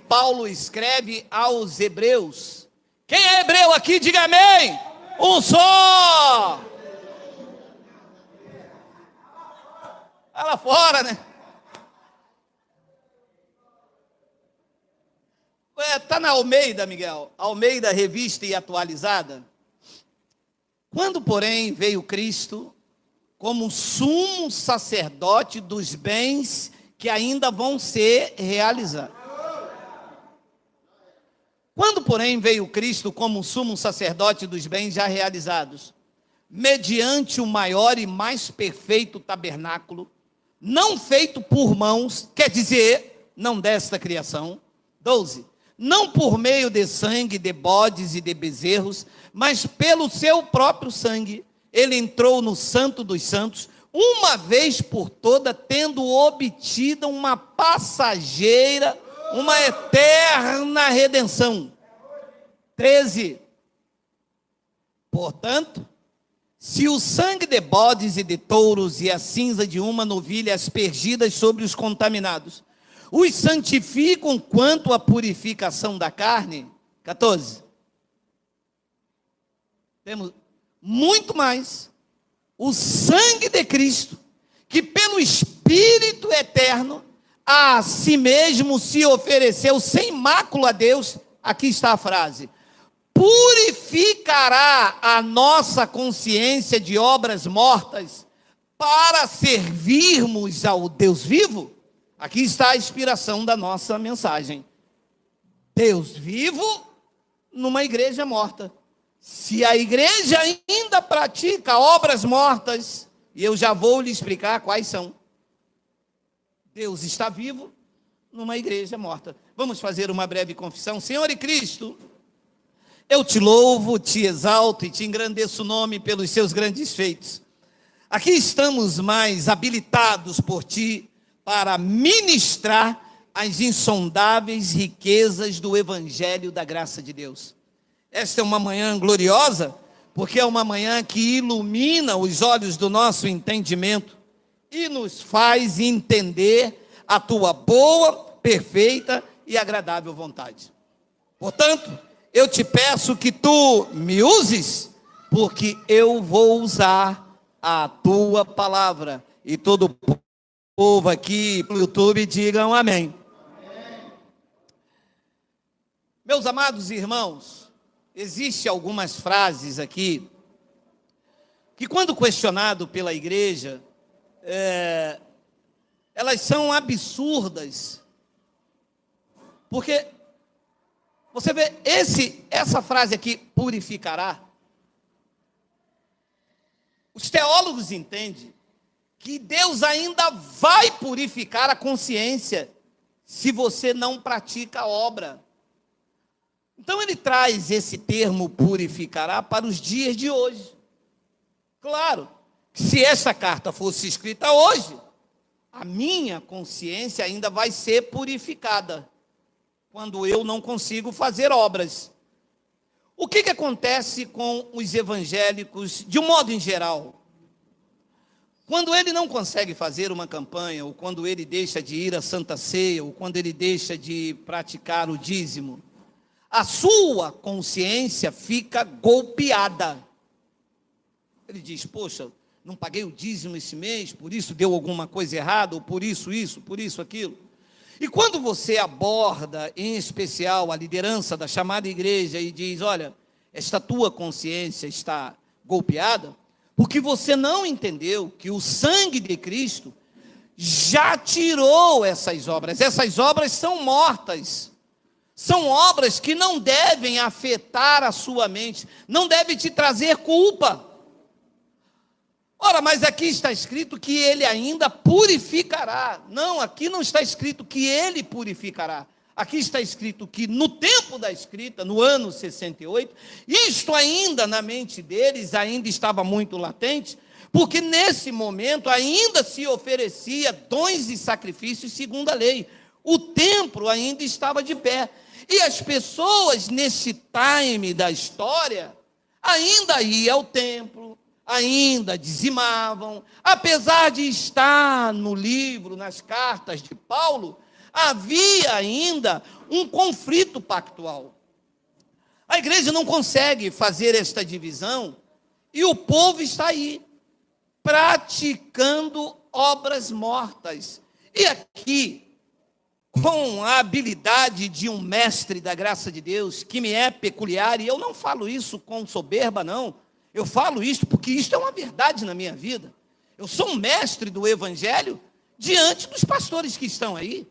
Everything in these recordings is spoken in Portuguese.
Paulo escreve aos hebreus. Quem é hebreu aqui, diga amém. Um só. Vai lá fora, né? Está na Almeida, Miguel. Almeida, revista e atualizada. Quando, porém, veio Cristo como sumo sacerdote dos bens que ainda vão ser realizados. Quando, porém, veio Cristo como sumo sacerdote dos bens já realizados, mediante o maior e mais perfeito tabernáculo, não feito por mãos, quer dizer, não desta criação. 12. Não por meio de sangue, de bodes e de bezerros, mas pelo seu próprio sangue, ele entrou no Santo dos Santos, uma vez por toda, tendo obtido uma passageira, uma eterna redenção. 13. Portanto, se o sangue de bodes e de touros e a cinza de uma novilha aspergidas sobre os contaminados os santificam quanto à purificação da carne. 14. Temos muito mais o sangue de Cristo, que pelo Espírito eterno a si mesmo se ofereceu sem mácula a Deus. Aqui está a frase: purificará a nossa consciência de obras mortas para servirmos ao Deus vivo. Aqui está a inspiração da nossa mensagem. Deus vivo numa igreja morta. Se a igreja ainda pratica obras mortas, e eu já vou lhe explicar quais são. Deus está vivo numa igreja morta. Vamos fazer uma breve confissão. Senhor e Cristo, eu te louvo, te exalto e te engrandeço o nome pelos seus grandes feitos. Aqui estamos mais habilitados por ti para ministrar as insondáveis riquezas do Evangelho da graça de Deus. Esta é uma manhã gloriosa, porque é uma manhã que ilumina os olhos do nosso entendimento e nos faz entender a tua boa, perfeita e agradável vontade. Portanto, eu te peço que tu me uses, porque eu vou usar a tua palavra. E todo o povo aqui no YouTube digam amém. Amém. Meus amados irmãos, existem algumas frases aqui que, quando questionado pela igreja, elas são absurdas, porque você vê essa frase aqui, purificará. Os teólogos entendem que Deus ainda vai purificar a consciência se você não pratica a obra. Então ele traz esse termo purificará para os dias de hoje. Claro, se essa carta fosse escrita hoje, a minha consciência ainda vai ser purificada, quando eu não consigo fazer obras. O que acontece com os evangélicos, de um modo em geral? Quando ele não consegue fazer uma campanha, ou quando ele deixa de ir à Santa Ceia, ou quando ele deixa de praticar o dízimo, a sua consciência fica golpeada. Ele diz: poxa, não paguei o dízimo esse mês, por isso deu alguma coisa errada, ou por isso, por isso, aquilo. E quando você aborda, em especial, a liderança da chamada igreja e diz: olha, esta tua consciência está golpeada, porque você não entendeu que o sangue de Cristo já tirou essas obras. Essas obras são mortas. São obras que não devem afetar a sua mente, não devem te trazer culpa. Ora, mas aqui está escrito que ele ainda purificará. Não, aqui não está escrito que ele purificará. Aqui está escrito que no tempo da escrita, no ano 68, isto ainda na mente deles ainda estava muito latente, porque nesse momento ainda se oferecia dons e sacrifícios segundo a lei. O templo ainda estava de pé. E as pessoas nesse time da história ainda iam ao templo, ainda dizimavam, apesar de estar no livro, nas cartas de Paulo, Havia ainda um conflito pactual. A igreja não consegue fazer esta divisão e o povo está aí, praticando obras mortas. E aqui, com a habilidade de um mestre da graça de Deus, que me é peculiar, e eu não falo isso com soberba, não. Eu falo isso porque isto é uma verdade na minha vida. Eu sou um mestre do evangelho diante dos pastores que estão aí.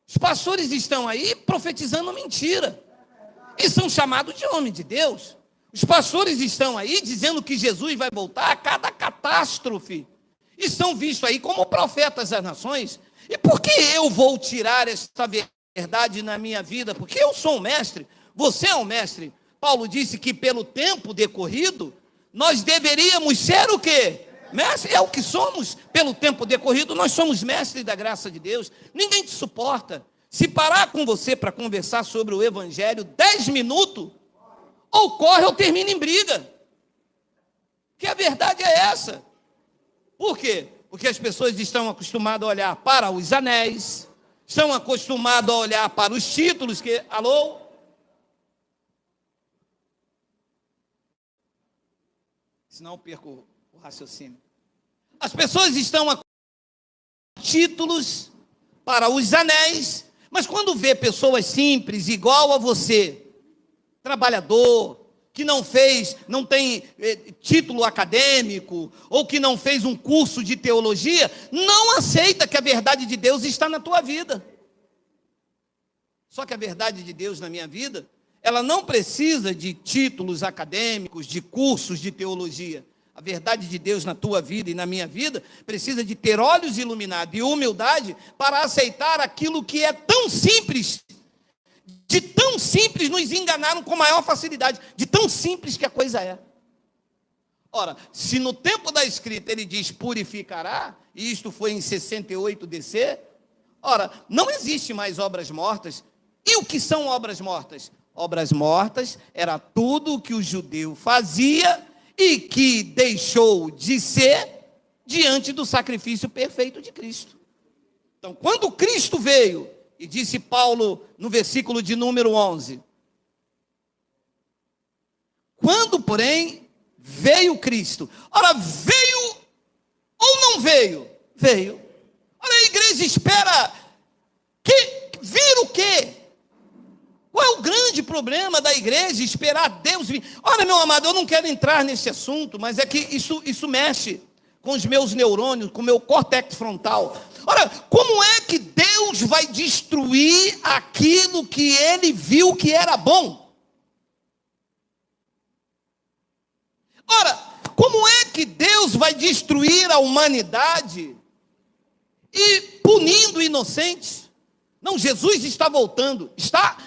Os pastores estão aí profetizando mentira. E são chamados de homem de Deus. Os pastores estão aí dizendo que Jesus vai voltar a cada catástrofe. E são vistos aí como profetas das nações. E por que eu vou tirar esta verdade na minha vida? Porque eu sou um mestre, você é um mestre. Paulo disse que pelo tempo decorrido, nós deveríamos ser o quê? Mestre, é o que somos. Pelo tempo decorrido, nós somos mestres da graça de Deus. Ninguém te suporta. Se parar com você para conversar sobre o evangelho 10 minutos, ou corre ou termina em briga. Que a verdade é essa. Por quê? Porque as pessoas estão acostumadas a olhar para os anéis, estão acostumadas a olhar para os títulos que... Alô? Senão eu perco o raciocínio. As pessoas estão acostumadas a títulos para os anéis, mas quando vê pessoas simples, igual a você, trabalhador, que não tem título acadêmico, ou que não fez um curso de teologia, não aceita que a verdade de Deus está na tua vida. Só que a verdade de Deus na minha vida, ela não precisa de títulos acadêmicos, de cursos de teologia. A verdade de Deus na tua vida e na minha vida precisa de ter olhos iluminados e humildade para aceitar aquilo que é tão simples. De tão simples nos enganaram com maior facilidade, de tão simples que a coisa é. Ora, se no tempo da escrita ele diz purificará, e isto foi em 68 DC, ora, não existe mais obras mortas. E o que são obras mortas? Obras mortas era tudo o que o judeu fazia e que deixou de ser diante do sacrifício perfeito de Cristo. Então, quando Cristo veio, e disse Paulo no versículo de número 11, quando, porém, veio Cristo. Ora, veio ou não veio? Veio. Ora, a igreja espera que vir o quê? Qual é o grande problema da igreja? Esperar Deus vir. Olha, meu amado, eu não quero entrar nesse assunto, mas é que isso mexe com os meus neurônios, com o meu córtex frontal. Ora, como é que Deus vai destruir aquilo que ele viu que era bom? Ora, como é que Deus vai destruir a humanidade e punindo inocentes? Não, Jesus está voltando. Está.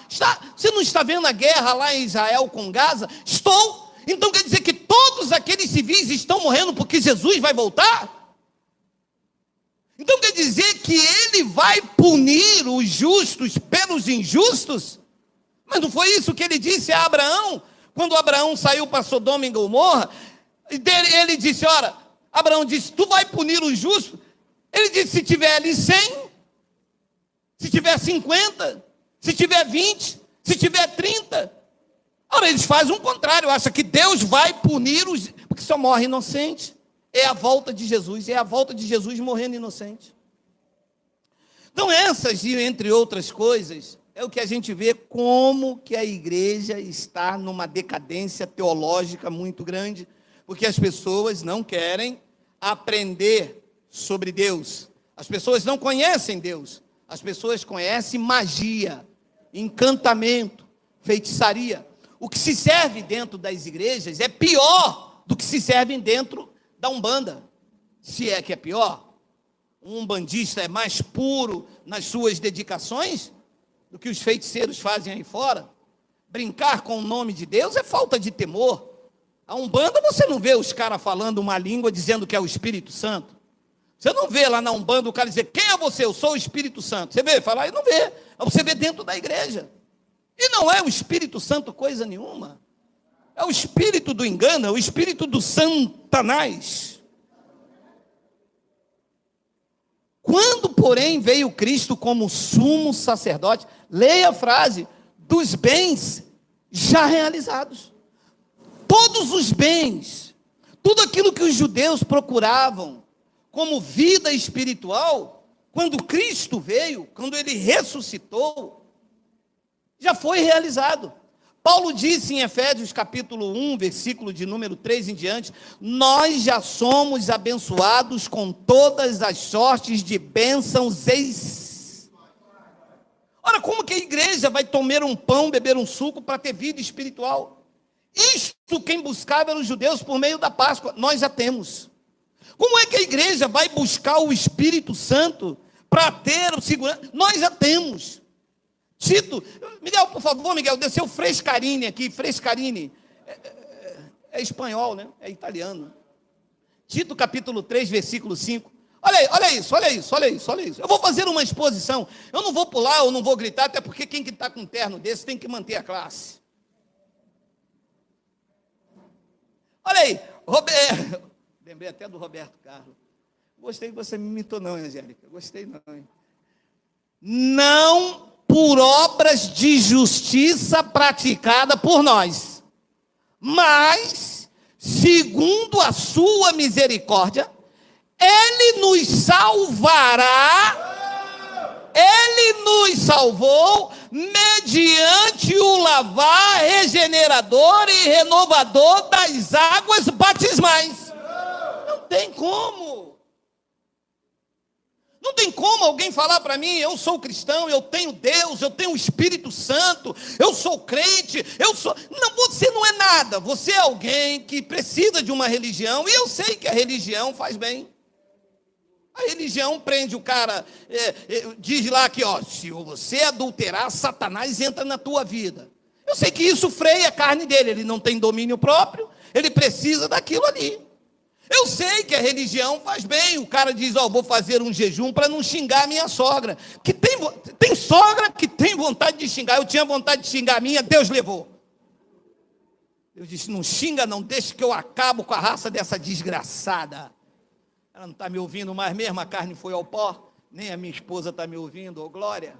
Você não está vendo a guerra lá em Israel com Gaza? Estou. Então quer dizer que todos aqueles civis estão morrendo porque Jesus vai voltar? Então quer dizer que ele vai punir os justos pelos injustos? Mas não foi isso que ele disse a Abraão? Quando Abraão saiu para Sodoma e Gomorra, ele disse, ora, Abraão disse, tu vai punir os justos? Ele disse, se tiver ali 100, se tiver 50, se tiver 20, se tiver 30. Ora, eles fazem o contrário, acham que Deus vai punir os... Porque só morre inocente. É a volta de Jesus, morrendo inocente. Então essas, e entre outras coisas, é o que a gente vê como que a igreja está numa decadência teológica muito grande, porque as pessoas não querem aprender sobre Deus. As pessoas não conhecem Deus. As pessoas conhecem magia, encantamento, feitiçaria. O que se serve dentro das igrejas é pior do que se serve dentro da Umbanda. Se é que é pior. Um umbandista é mais puro nas suas dedicações do que os feiticeiros fazem aí fora. Brincar com o nome de Deus é falta de temor. A Umbanda você não vê os caras falando uma língua dizendo que é o Espírito Santo. Você não vê lá na Umbanda o cara dizer, quem é você? Eu sou o Espírito Santo. Você vê? Falar, não vê. Você vê dentro da igreja. E não é o Espírito Santo coisa nenhuma. É o espírito do engano, é o espírito do Satanás. Quando, porém, veio Cristo como sumo sacerdote, leia a frase, dos bens já realizados. Todos os bens, tudo aquilo que os judeus procuravam como vida espiritual, quando Cristo veio, quando ele ressuscitou, já foi realizado. Paulo disse em Efésios capítulo 1, versículo de número 3 em diante, nós já somos abençoados com todas as sortes de bênçãos. Ora, como que a igreja vai tomar um pão, beber um suco para ter vida espiritual? Isto quem buscava eram os judeus por meio da Páscoa, nós já temos. Como é que a igreja vai buscar o Espírito Santo para ter o segurança? Nós já temos. Tito, Miguel, por favor, Miguel, desceu Frescarini aqui, Frescarini, é espanhol, né? É italiano. Tito capítulo 3, versículo 5. Olha isso. Eu vou fazer uma exposição, eu não vou pular, eu não vou gritar, até porque quem que está com um terno desse tem que manter a classe. Olha aí, lembrei até do Roberto Carlos. Gostei que você me imitou não, Angélica, gostei não, hein? Não por obras de justiça praticada por nós, mas, segundo a sua misericórdia, Ele nos salvará, Ele nos salvou, mediante o lavar regenerador e renovador das águas batismais. Não tem como. Não tem como alguém falar para mim, eu sou cristão, eu tenho Deus, eu tenho o Espírito Santo, eu sou crente, Não, você não é nada, você é alguém que precisa de uma religião, e eu sei que a religião faz bem. A religião prende o cara, diz lá que, se você adulterar, Satanás entra na tua vida. Eu sei que isso freia a carne dele, ele não tem domínio próprio, ele precisa daquilo ali. Eu sei que a religião faz bem, o cara diz, vou fazer um jejum para não xingar a minha sogra. Que tem sogra que tem vontade de xingar, eu tinha vontade de xingar a minha, Deus levou. Eu disse, não xinga não, deixa que eu acabo com a raça dessa desgraçada. Ela não está me ouvindo mais mesmo, a carne foi ao pó, nem a minha esposa está me ouvindo, glória.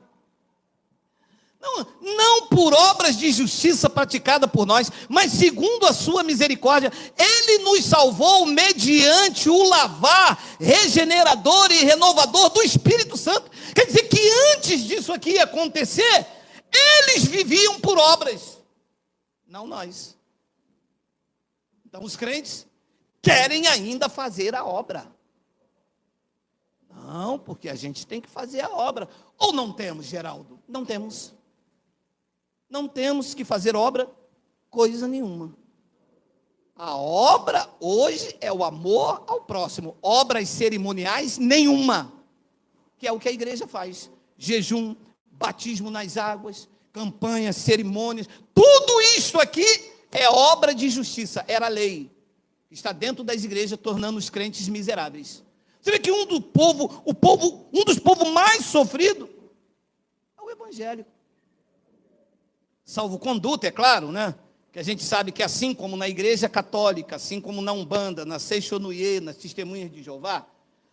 Não por obras de justiça praticada por nós, mas segundo a sua misericórdia, Ele nos salvou mediante o lavar regenerador e renovador do Espírito Santo. Quer dizer que antes disso aqui acontecer, eles viviam por obras, não nós. Então os crentes querem ainda fazer a obra. Não, porque a gente tem que fazer a obra. Ou não temos, Geraldo? Não temos. Não temos que fazer obra, coisa nenhuma. A obra hoje é o amor ao próximo. Obras cerimoniais, nenhuma. Que é o que a igreja faz. Jejum, batismo nas águas, campanhas, cerimônias. Tudo isso aqui é obra de justiça. Era lei. Está dentro das igrejas, tornando os crentes miseráveis. Você vê que um dos povos mais sofridos é o evangélico. Salvo conduta, é claro, né? Que a gente sabe que assim como na igreja católica, assim como na Umbanda, na Seixonuê, nas Testemunhas de Jeová,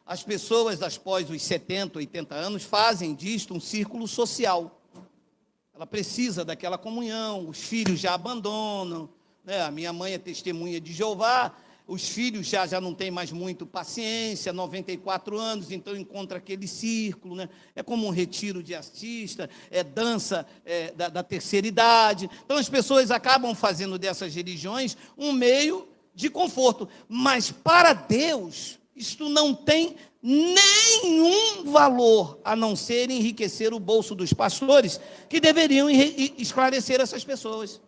as pessoas após os 70, 80 anos fazem disto um círculo social. Ela precisa daquela comunhão, os filhos já abandonam, né? A minha mãe é testemunha de Jeová, os filhos já não têm mais muito paciência, 94 anos, então encontra aquele círculo, né? É como um retiro de artista, dança da terceira idade. Então as pessoas acabam fazendo dessas religiões um meio de conforto. Mas para Deus, isto não tem nenhum valor, a não ser enriquecer o bolso dos pastores, que deveriam esclarecer essas pessoas.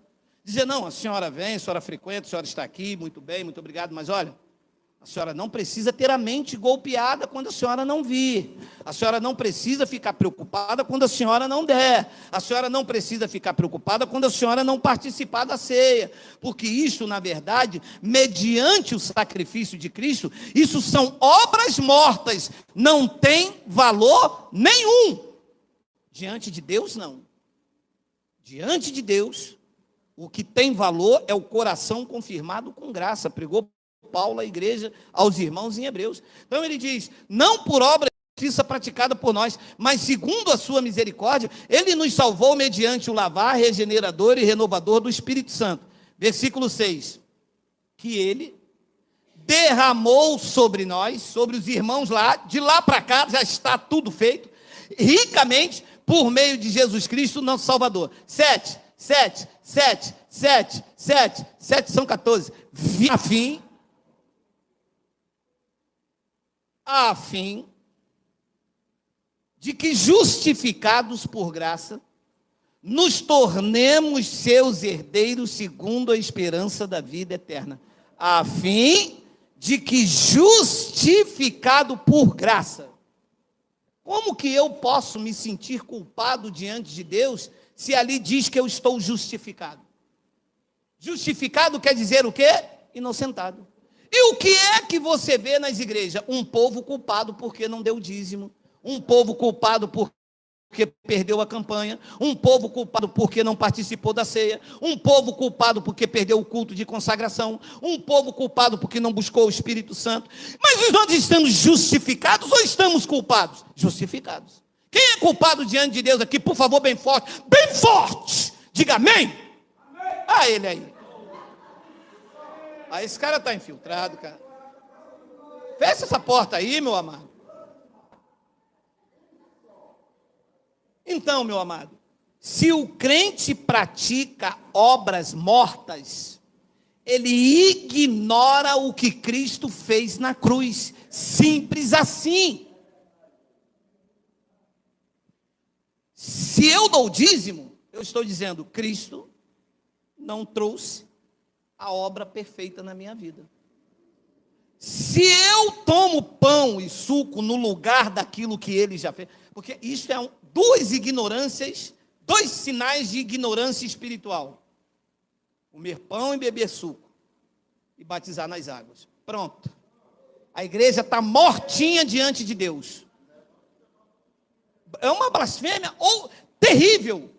Dizer, não, a senhora vem, a senhora frequenta, a senhora está aqui, muito bem, muito obrigado, mas olha, a senhora não precisa ter a mente golpeada quando a senhora não vir. A senhora não precisa ficar preocupada quando a senhora não der. A senhora não precisa ficar preocupada quando a senhora não participar da ceia. Porque isso, na verdade, mediante o sacrifício de Cristo, isso são obras mortas, não tem valor nenhum. Diante de Deus, não. Diante de Deus, o que tem valor é o coração confirmado com graça. Pregou Paulo à igreja, aos irmãos em Hebreus. Então ele diz, não por obra justiça praticada por nós, mas segundo a sua misericórdia, ele nos salvou mediante o lavar regenerador e renovador do Espírito Santo. Versículo 6, que ele derramou sobre nós, sobre os irmãos lá, de lá para cá já está tudo feito, ricamente, por meio de Jesus Cristo, nosso Salvador. 7 são 14, a fim de que, justificados por graça, nos tornemos seus herdeiros segundo a esperança da vida eterna. A fim de que, justificado por graça. Como que eu posso me sentir culpado diante de Deus se ali diz que eu estou justificado? Justificado quer dizer o quê? Inocentado. E o que é que você vê nas igrejas? Um povo culpado porque não deu dízimo, um povo culpado porque perdeu a campanha, um povo culpado porque não participou da ceia, um povo culpado porque perdeu o culto de consagração, um povo culpado porque não buscou o Espírito Santo. Mas nós estamos justificados ou estamos culpados? Justificados. Quem é culpado diante de Deus aqui, por favor, bem forte, diga amém. Ah, ele aí. Ah, esse cara está infiltrado, cara. Fecha essa porta aí, meu amado. Então, meu amado, se o crente pratica obras mortas, ele ignora o que Cristo fez na cruz. Simples assim. Se eu dou dízimo, eu estou dizendo, Cristo não trouxe a obra perfeita na minha vida. Se eu tomo pão e suco no lugar daquilo que ele já fez, porque isso é duas ignorâncias, dois sinais de ignorância espiritual. Comer pão e beber suco. E batizar nas águas. Pronto. A igreja está mortinha diante de Deus. É uma blasfêmia ou terrível.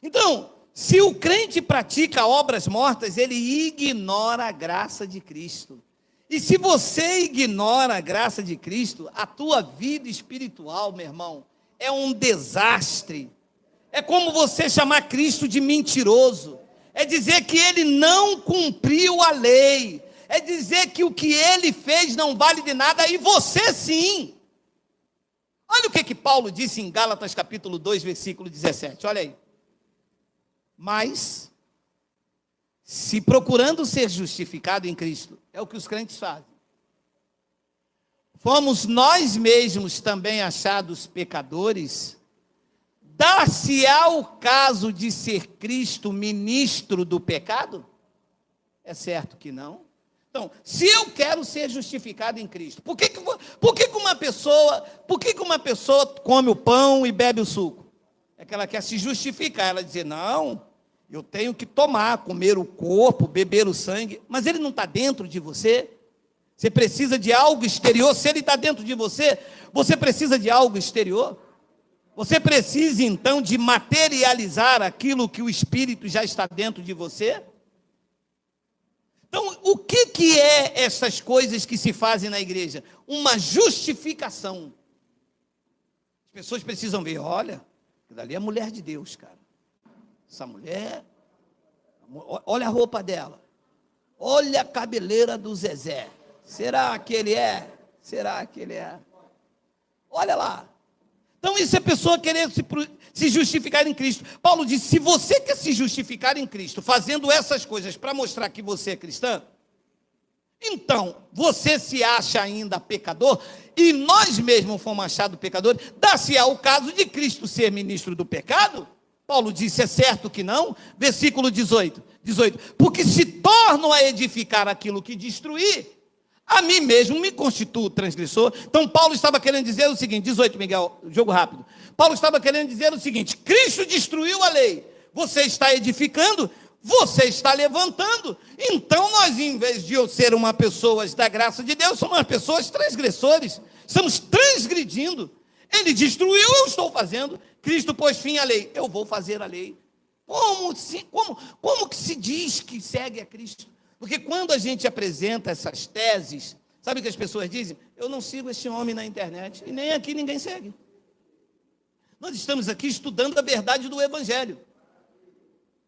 Então, se o crente pratica obras mortas, ele ignora a graça de Cristo. E se você ignora a graça de Cristo, a tua vida espiritual, meu irmão, é um desastre. É como você chamar Cristo de mentiroso. É dizer que ele não cumpriu a lei. É dizer que o que ele fez não vale de nada e você sim. Olha o que Paulo disse em Gálatas capítulo 2, versículo 17. Olha aí. Mas, se procurando ser justificado em Cristo, é o que os crentes fazem, fomos nós mesmos também achados pecadores, dar-se-á o caso de ser Cristo ministro do pecado? É certo que não. Então, se eu quero ser justificado em Cristo, por que uma pessoa come o pão e bebe o suco? É que ela quer se justificar, ela diz, não, eu tenho que comer o corpo, beber o sangue, mas ele não está dentro de você. Você precisa de algo exterior. Se ele está dentro de você, você precisa de algo exterior. Você precisa então de materializar aquilo que o Espírito já está dentro de você. Então, o que é essas coisas que se fazem na igreja? Uma justificação. As pessoas precisam ver, olha, aquilo ali é a mulher de Deus, cara. Essa mulher, olha a roupa dela. Olha a cabeleira do Zezé. Será que ele é? Será que ele é? Olha lá. Então, isso é pessoa querer se justificar em Cristo. Paulo disse, se você quer se justificar em Cristo, fazendo essas coisas para mostrar que você é cristã, então, você se acha ainda pecador, e nós mesmos fomos achados pecadores, dá-se-á o caso de Cristo ser ministro do pecado? Paulo disse, é certo que não? Versículo 18, porque se tornam a edificar aquilo que destruí, a mim mesmo me constituo transgressor. Então Paulo estava querendo dizer o seguinte, 18, Miguel, jogo rápido. Paulo estava querendo dizer o seguinte, Cristo destruiu a lei, você está edificando, você está levantando. Então nós, em vez de eu ser uma pessoa da graça de Deus, somos pessoas transgressores, estamos transgredindo. Ele destruiu, eu estou fazendo. Cristo pôs fim à lei, eu vou fazer a lei. Como que se diz que segue a Cristo? Porque quando a gente apresenta essas teses, Sabe o que as pessoas dizem? Eu não sigo esse homem na internet, e nem aqui ninguém segue. Nós estamos aqui estudando a verdade do Evangelho.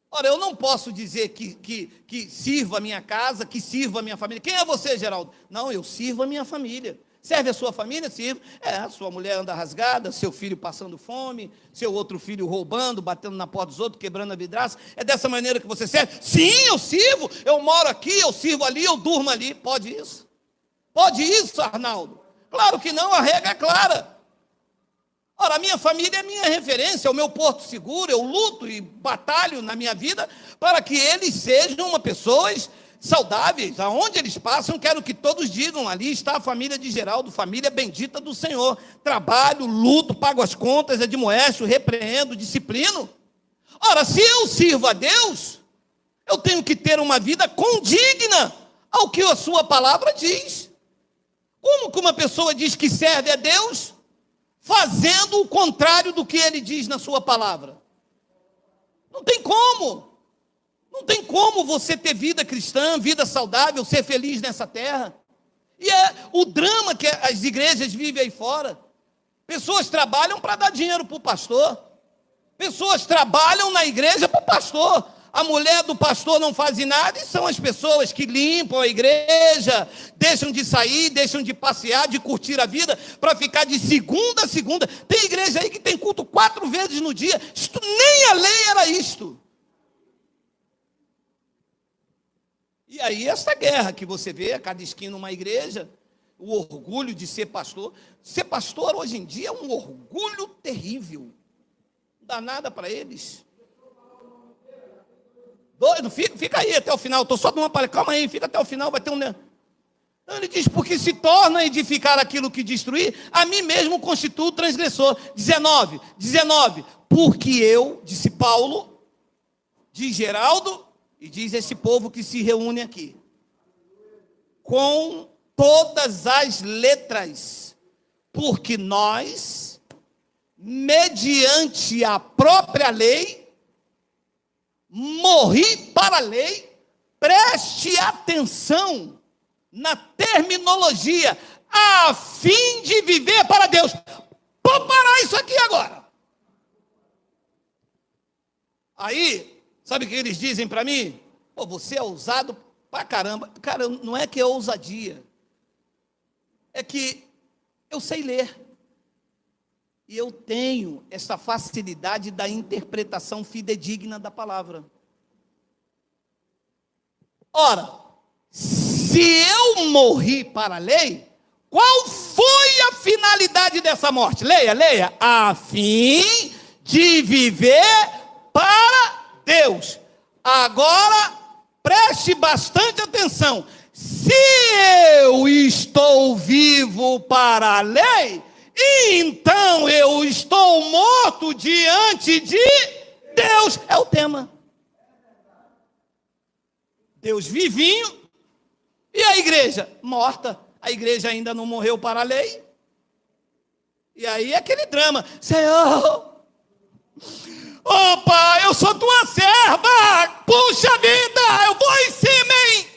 Ora, eu não posso dizer que sirvo a minha casa, que sirvo a minha família. Quem é você, Geraldo? Não, eu sirvo a minha família. Serve a sua família? Sirvo. Sua mulher anda rasgada, seu filho passando fome, seu outro filho roubando, batendo na porta dos outros, quebrando a vidraça. É dessa maneira que você serve? Sim, eu sirvo. Eu moro aqui, eu sirvo ali, eu durmo ali. Pode isso? Pode isso, Arnaldo? Claro que não, a regra é clara. Ora, a minha família é a minha referência, é o meu porto seguro, eu luto e batalho na minha vida para que eles sejam pessoas saudáveis. Aonde eles passam, quero que todos digam, ali está a família de Geraldo, família bendita do Senhor. Trabalho, luto, pago as contas, admoesto, repreendo, disciplino. Ora, se eu sirvo a Deus, eu tenho que ter uma vida condigna ao que a sua palavra diz. Como que uma pessoa diz que serve a Deus, fazendo o contrário do que ele diz na sua palavra? Não tem como. Não tem como você ter vida cristã, vida saudável, ser feliz nessa terra. E é o drama que as igrejas vivem aí fora. Pessoas trabalham para dar dinheiro para o pastor. Pessoas trabalham na igreja para o pastor. A mulher do pastor não faz nada, e são as pessoas que limpam a igreja, deixam de sair, deixam de passear, de curtir a vida, para ficar de segunda a segunda. Tem igreja aí que tem culto 4 vezes no dia. Isto, nem a lei era isto. E aí essa guerra que você vê a cada esquina uma igreja, o orgulho de ser pastor. Ser pastor hoje em dia é um orgulho terrível. Não dá nada para eles. Doido, fica aí até o final, estou só numa palha, calma aí, fica até o final, vai ter um... Então ele diz, porque se torna edificar aquilo que destruir, a mim mesmo constituo transgressor. 19, porque eu, disse Paulo, diz Geraldo, e diz esse povo que se reúne aqui, com todas as letras, porque nós, mediante a própria lei, morri para a lei. Preste atenção na terminologia, a fim de viver para Deus. Vou parar isso aqui agora. Aí, sabe o que eles dizem para mim? Pô, você é ousado pra caramba. Cara, não é que é ousadia, é que eu sei ler. E eu tenho essa facilidade da interpretação fidedigna da palavra. Ora, se eu morri para a lei, qual foi a finalidade dessa morte? Leia. A fim de viver para Deus. Agora, preste bastante atenção. Se eu estou vivo para a lei, então eu estou morto diante de Deus. É o tema. Deus vivinho e a igreja morta. A igreja ainda não morreu para a lei. E aí é aquele drama. Senhor, opa, eu sou tua serva. Puxa vida, eu vou em cima, hein?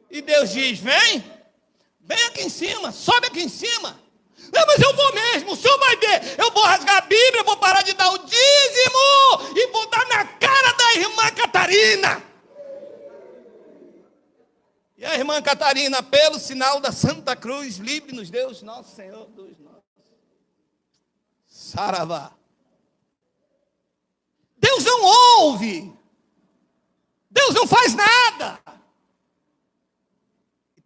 E Deus diz, vem aqui em cima, sobe aqui em cima. Não, mas eu vou mesmo, o senhor vai ver. Eu vou rasgar a Bíblia, vou parar de dar o dízimo e vou dar na cara da irmã Catarina. E a irmã Catarina, pelo sinal da Santa Cruz, livre-nos Deus, nosso Senhor dos nossos. Saravá. Deus não ouve. Deus não faz nada.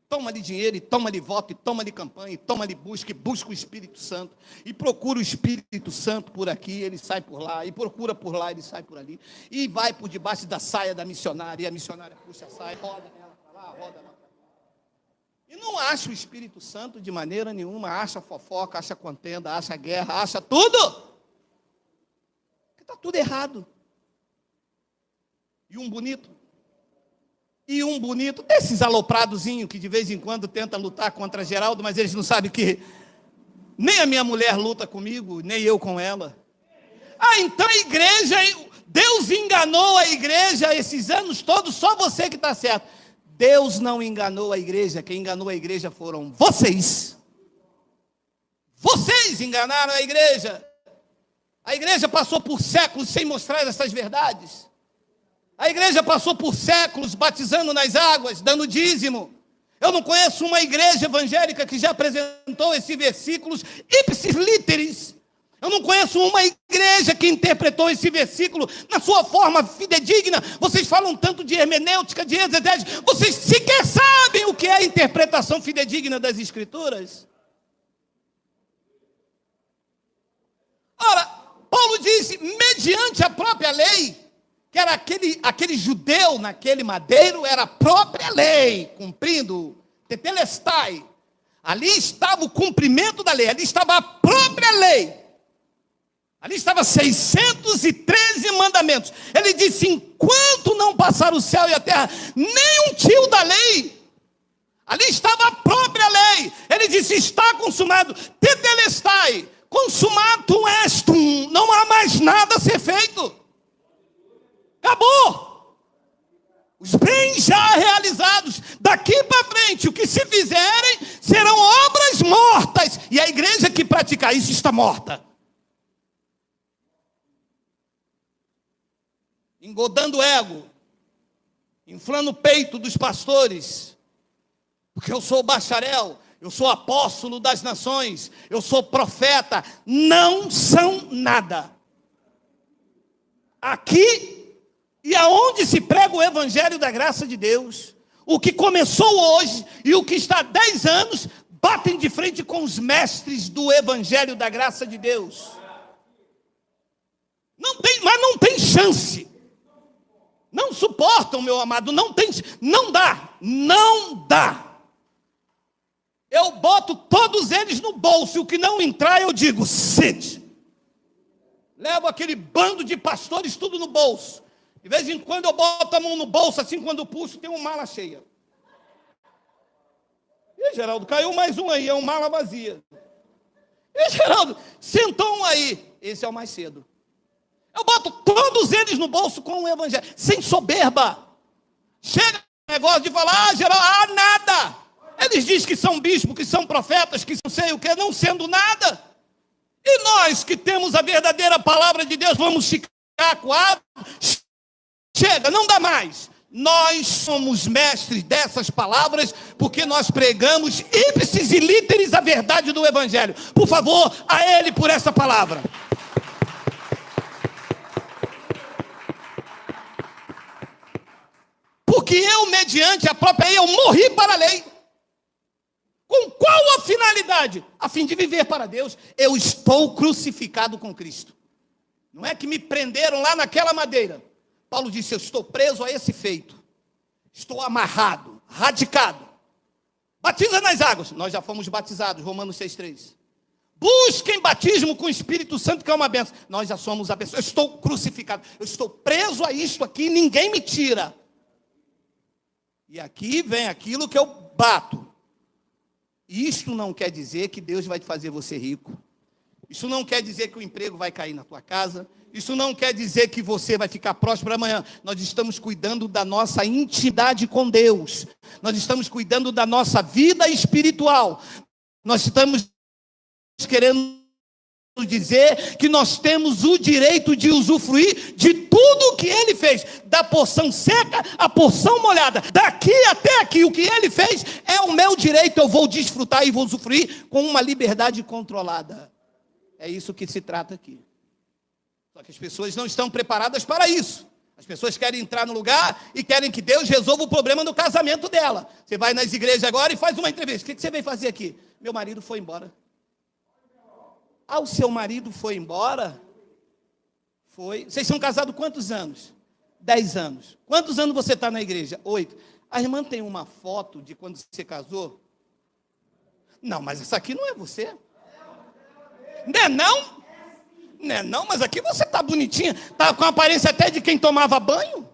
Toma-lhe dinheiro, e toma-lhe voto, e toma-lhe campanha, e toma-lhe busca, e busca o Espírito Santo, e procura o Espírito Santo por aqui, ele sai por lá, e procura por lá, ele sai por ali, e vai por debaixo da saia da missionária, e a missionária puxa a saia, roda ela para lá, roda ela para lá. E não acha o Espírito Santo de maneira nenhuma, acha fofoca, acha contenda, acha guerra, acha tudo. Porque está tudo errado. E um bonito, desses alopradozinhos que de vez em quando tenta lutar contra Geraldo, mas eles não sabem que nem a minha mulher luta comigo, nem eu com ela. Então a igreja, Deus enganou a igreja esses anos todos, só você que está certo. Deus não enganou a igreja, quem enganou a igreja foram vocês. Vocês enganaram a igreja. A igreja passou por séculos sem mostrar essas verdades. A igreja passou por séculos batizando nas águas, dando dízimo. Eu não conheço uma igreja evangélica que já apresentou esses versículos ipsis literis. Eu não conheço uma igreja que interpretou esse versículo na sua forma fidedigna. Vocês falam tanto de hermenêutica, de exegese, vocês sequer sabem o que é a interpretação fidedigna das Escrituras. Ora, Paulo disse, mediante a própria lei, que era aquele judeu naquele madeiro, era a própria lei, cumprindo, tetelestai. Ali estava o cumprimento da lei, ali estava a própria lei. Ali estava 613 mandamentos. Ele disse, enquanto não passar o céu e a terra, nem um tio da lei. Ali estava a própria lei. Ele disse, está consumado, tetelestai, consumatum estum, não há mais nada a ser feito. Acabou. Os bens já realizados, daqui para frente, o que se fizerem, serão obras mortas. E a igreja que praticar isso está morta. Engodando o ego, inflando o peito dos pastores, porque eu sou bacharel, eu sou apóstolo das nações, eu sou profeta, não são nada. Aqui e aonde se prega o evangelho da graça de Deus, o que começou hoje e o que está há 10 anos, batem de frente com os mestres do evangelho da graça de Deus. Não tem chance. Não suportam, meu amado, não dá. Eu boto todos eles no bolso, e o que não entrar eu digo, sede. Levo aquele bando de pastores tudo no bolso. De vez em quando eu boto a mão no bolso, assim, quando eu puxo, tem uma mala cheia. E Geraldo, caiu mais um aí, é uma mala vazia. E Geraldo, sentou um aí, esse é o mais cedo. Eu boto todos eles no bolso com o evangelho, sem soberba. Chega o negócio de falar, Geraldo, nada. Eles dizem que são bispos, que são profetas, que não sei o que, não sendo nada. E nós que temos a verdadeira palavra de Deus, vamos ficar coados? Chega, não dá mais. Nós somos mestres dessas palavras, porque nós pregamos ipsis e literis a verdade do evangelho. Por favor, a ele por essa palavra. Porque eu, mediante a própria lei, eu morri para a lei. Com qual a finalidade? A fim de viver para Deus. Eu estou crucificado com Cristo. Não é que me prenderam lá naquela madeira. Paulo disse, eu estou preso a esse feito. Estou amarrado, radicado. Batiza nas águas. Nós já fomos batizados, Romanos 6,3. Busquem batismo com o Espírito Santo, que é uma bênção. Nós já somos abençoados. Eu estou crucificado. Eu estou preso a isto aqui, ninguém me tira. E aqui vem aquilo que eu bato. Isto não quer dizer que Deus vai te fazer você rico. Isso não quer dizer que o emprego vai cair na tua casa. Isso não quer dizer que você vai ficar próspero amanhã. Nós estamos cuidando da nossa intimidade com Deus. Nós estamos cuidando da nossa vida espiritual. Nós estamos querendo dizer que nós temos o direito de usufruir de tudo o que Ele fez, da porção seca à porção molhada, daqui até aqui, o que Ele fez é o meu direito, eu vou desfrutar e vou usufruir com uma liberdade controlada. É isso que se trata aqui. Só que as pessoas não estão preparadas para isso. As pessoas querem entrar no lugar e querem que Deus resolva o problema no casamento dela. Você vai nas igrejas agora e faz uma entrevista. O que você veio fazer aqui? Meu marido foi embora. Ah, o seu marido foi embora? Foi. Vocês são casados quantos anos? 10 anos. Quantos anos você está na igreja? 8. A irmã tem uma foto de quando você casou? Não, mas essa aqui não é você. Não é não? Não é não, mas aqui você está bonitinha. Está com a aparência até de quem tomava banho.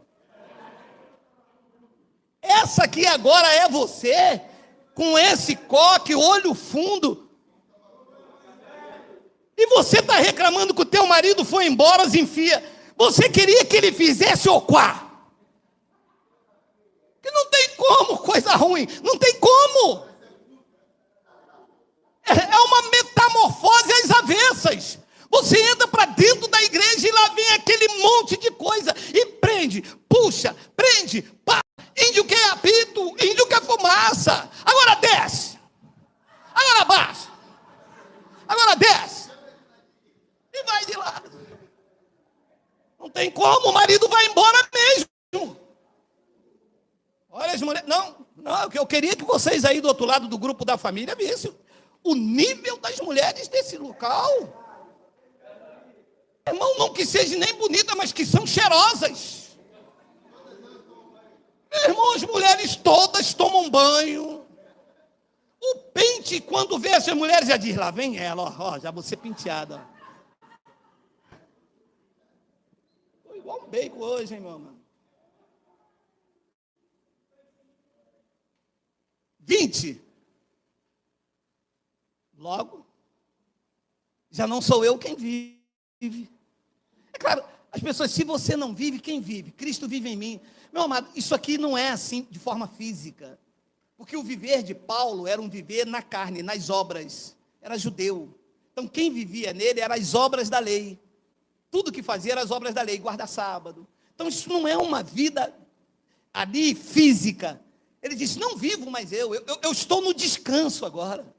Essa aqui agora é você, com esse coque, olho fundo. E você está reclamando que o teu marido foi embora, Zinfia. Você queria que ele fizesse o quá? Que Não tem como, coisa ruim, não tem como. É uma metamorfose às avessas. Você entra para dentro da igreja e lá vem aquele monte de coisa e prende, puxa, prende, pá. Índio quer apito, índio quer fumaça. Agora desce, agora baixa, agora desce e vai de lado. Não tem como, o marido vai embora mesmo. Olha as mulheres, não, eu queria que vocês aí do outro lado do grupo da família vissem o nível das mulheres desse local. Irmão, não que sejam nem bonitas, mas que são cheirosas. Meu irmão, as mulheres todas tomam banho. O pente, quando vê essas mulheres, já diz, lá vem ela, ó, já vou ser penteada. Estou igual um bacon hoje, hein, meu irmão. 20. Logo, já não sou eu quem vive. É claro, as pessoas, se você não vive, quem vive? Cristo vive em mim. Meu amado, isso aqui não é assim de forma física. Porque o viver de Paulo era um viver na carne, nas obras. Era judeu. Então quem vivia nele eram as obras da lei. Tudo que fazia eram as obras da lei, guarda sábado. Então isso não é uma vida ali física. Ele disse, não vivo mais eu estou no descanso agora.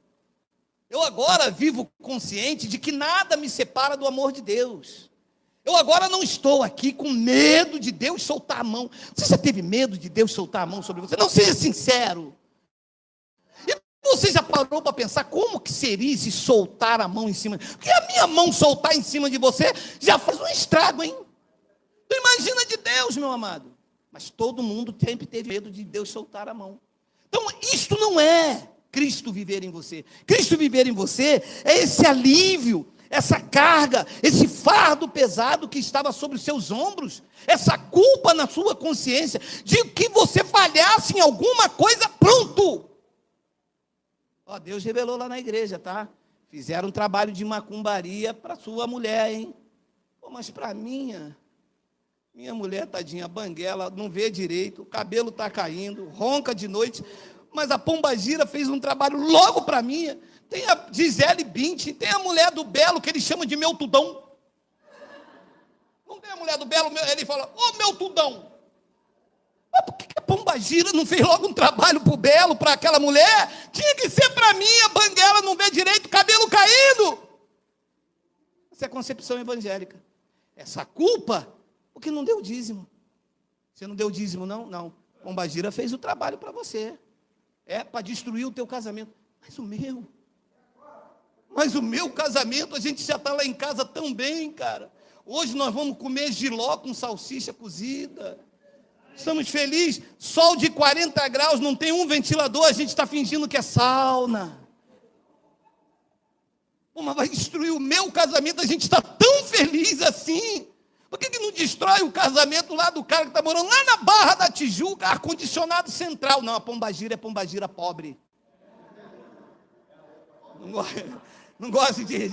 Eu agora vivo consciente de que nada me separa do amor de Deus. Eu agora não estou aqui com medo de Deus soltar a mão. Você já teve medo de Deus soltar a mão sobre você? Não, seja sincero. E você já parou para pensar como que seria se soltar a mão em cima? Porque a minha mão soltar em cima de você já faz um estrago, hein? Tu imagina de Deus, meu amado. Mas todo mundo sempre teve medo de Deus soltar a mão. Então, isto não é Cristo viver em você. Cristo viver em você é esse alívio, essa carga, esse fardo pesado que estava sobre os seus ombros, essa culpa na sua consciência, de que você falhasse em alguma coisa, pronto. Ó, Deus revelou lá na igreja, tá? Fizeram um trabalho de macumbaria para sua mulher, hein? Pô, mas para minha mulher, tadinha, banguela, não vê direito, o cabelo está caindo, ronca de noite, mas a Pombagira fez um trabalho logo para mim. Tem a Gisele Bündchen, tem a mulher do Belo, que ele chama de meu tudão. Não tem a mulher do Belo, ele fala, ô meu tudão. Mas por que a Pombagira não fez logo um trabalho para o Belo, para aquela mulher? Tinha que ser para mim, a banguela não vê direito, cabelo caindo. Essa é a concepção evangélica. Essa culpa, porque não deu dízimo. Você não deu dízimo, não? Não. Pombagira fez o trabalho para você. É para destruir o teu casamento. Mas o meu casamento, a gente já está lá em casa tão bem, cara. Hoje nós vamos comer jiló com salsicha cozida. Estamos felizes. Sol de 40 graus, não tem um ventilador, a gente está fingindo que é sauna. Pô, mas vai destruir o meu casamento, a gente está tão feliz assim. Por que não destrói o casamento lá do cara que está morando lá na Barra da Tijuca, ar-condicionado central? Não, a Pombagira é Pombagira pobre. Não gosto de...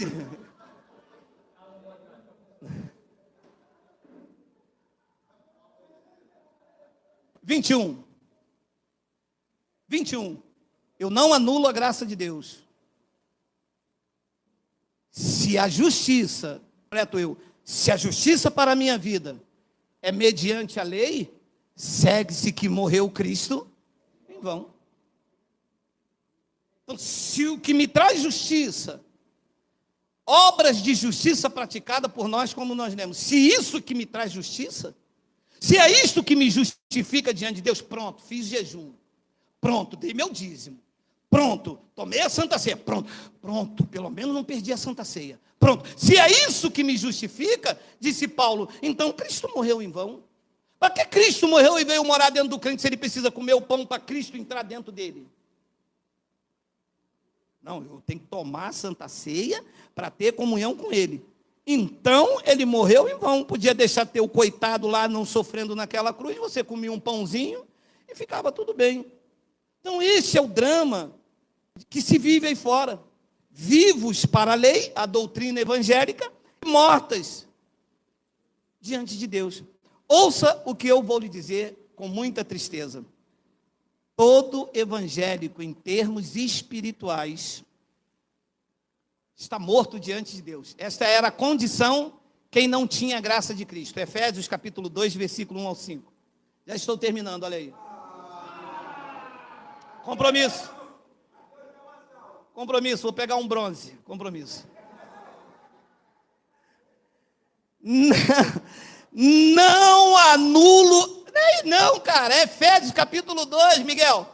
21. Eu não anulo a graça de Deus. Se a justiça, se a justiça para a minha vida é mediante a lei, segue-se que morreu Cristo em vão. Então, se o que me traz justiça, obras de justiça praticada por nós, como nós lemos, se isso que me traz justiça, se é isto que me justifica diante de Deus, pronto, fiz jejum, pronto, dei meu dízimo, pronto, tomei a Santa Ceia, pronto, pelo menos não perdi a Santa Ceia, pronto, se é isso que me justifica, disse Paulo, então Cristo morreu em vão. Para que Cristo morreu e veio morar dentro do crente se ele precisa comer o pão para Cristo entrar dentro dele? Não, eu tenho que tomar a Santa Ceia para ter comunhão com ele. Então, ele morreu em vão. Podia deixar teu coitado lá não sofrendo naquela cruz, você comia um pãozinho e ficava tudo bem. Então, esse é o drama que se vive aí fora. Vivos para a lei, a doutrina evangélica, e mortas diante de Deus. Ouça o que eu vou lhe dizer com muita tristeza. Todo evangélico, em termos espirituais, está morto diante de Deus. Esta era a condição quem não tinha a graça de Cristo. Efésios capítulo 2, versículo 1 ao 5. Já estou terminando, olha aí. Compromisso. Compromisso, vou pegar um bronze. Compromisso. Não anulo. Não, cara, é Efésios capítulo 2, Miguel,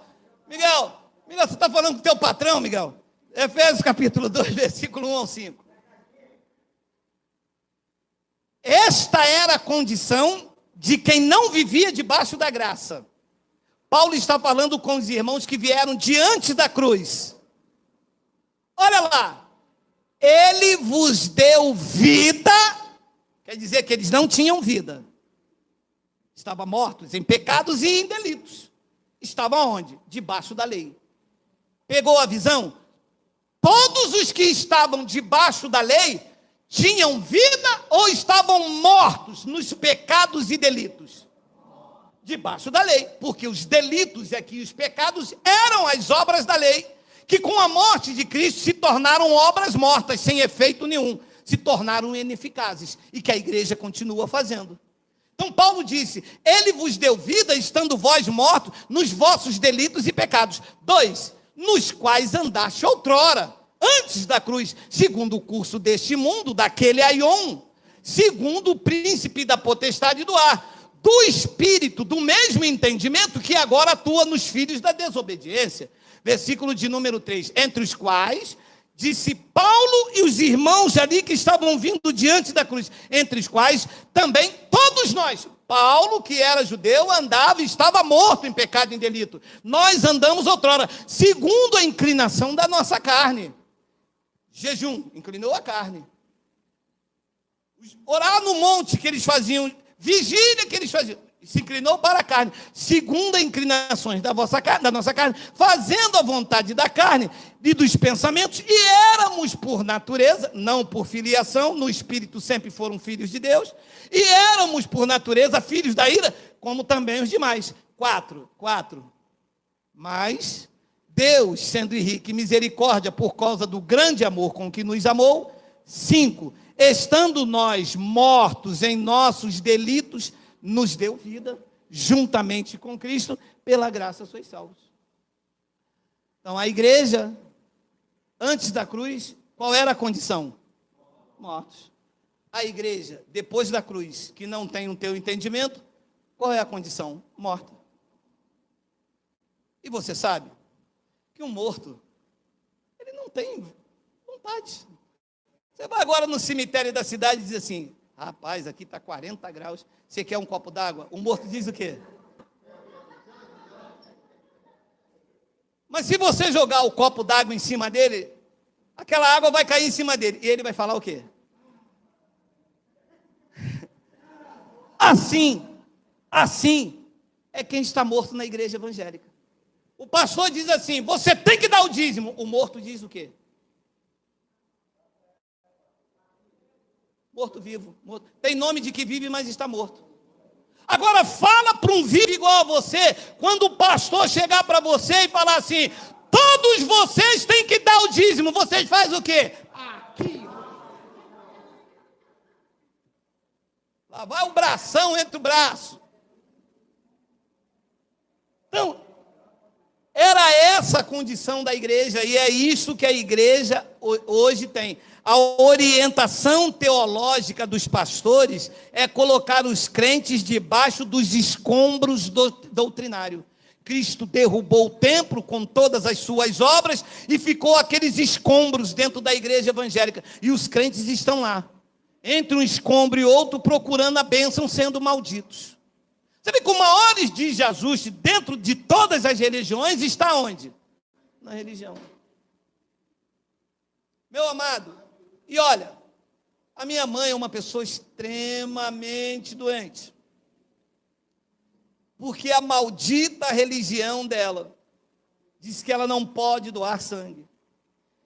você está falando com o teu patrão, Miguel? Efésios capítulo 2, versículo 1 ao 5. Esta era a condição de quem não vivia debaixo da graça. Paulo está falando com os irmãos que vieram diante da cruz. Olha lá, ele vos deu vida, quer dizer que eles não tinham vida. Estavam mortos em pecados e em delitos. Estavam onde? Debaixo da lei. Pegou a visão? Todos os que estavam debaixo da lei tinham vida ou estavam mortos nos pecados e delitos? Debaixo da lei, porque os delitos e os pecados eram as obras da lei, que com a morte de Cristo se tornaram obras mortas, sem efeito nenhum, se tornaram ineficazes, e que a igreja continua fazendo. Então Paulo disse, ele vos deu vida, estando vós mortos nos vossos delitos e pecados. 2, nos quais andaste outrora, antes da cruz, segundo o curso deste mundo, daquele aion, segundo o príncipe da potestade do ar, do espírito, do mesmo entendimento que agora atua nos filhos da desobediência. Versículo de número 3, entre os quais, disse Paulo e os irmãos ali que estavam vindo diante da cruz, entre os quais também todos nós, Paulo, que era judeu, andava e estava morto em pecado e em delito. Nós andamos outrora, segundo a inclinação da nossa carne. Jejum, inclinou a carne. Orar no monte que eles faziam, vigília que eles faziam, se inclinou para a carne, segundo as inclinações da nossa carne, fazendo a vontade da carne e dos pensamentos, e éramos por natureza, não por filiação, no espírito sempre foram filhos de Deus, e éramos por natureza filhos da ira, como também os demais. 4. Mas Deus, sendo rico em misericórdia, por causa do grande amor com que nos amou. 5. Estando nós mortos em nossos delitos, nos deu vida, juntamente com Cristo, pela graça sois salvos. Então, a igreja, antes da cruz, qual era a condição? Mortos. A igreja, depois da cruz, que não tem o teu entendimento, qual é a condição? Morta. E você sabe que um morto, ele não tem vontade. Você vai agora no cemitério da cidade e diz assim, rapaz, aqui está 40 graus, você quer um copo d'água? O morto diz o quê? Mas se você jogar o copo d'água em cima dele, aquela água vai cair em cima dele, e ele vai falar o quê? Assim é quem está morto na igreja evangélica. O pastor diz assim, você tem que dar o dízimo, o morto diz o quê? Morto vivo. Morto. Tem nome de que vive, mas está morto. Agora fala para um vivo igual a você, quando o pastor chegar para você e falar assim, todos vocês têm que dar o dízimo, vocês fazem o quê? Aqui. Lá vai o bração entre o braço. Então, era essa a condição da igreja, e é isso que a igreja hoje tem. A orientação teológica dos pastores é colocar os crentes debaixo dos escombros doutrinários. Cristo derrubou o templo com todas as suas obras e ficou aqueles escombros dentro da igreja evangélica. E os crentes estão lá, entre um escombro e outro, procurando a bênção, sendo malditos. Você vê que o maior desajuste dentro de todas as religiões está onde? Na religião. Meu amado, e olha, a minha mãe é uma pessoa extremamente doente, porque a maldita religião dela diz que ela não pode doar sangue,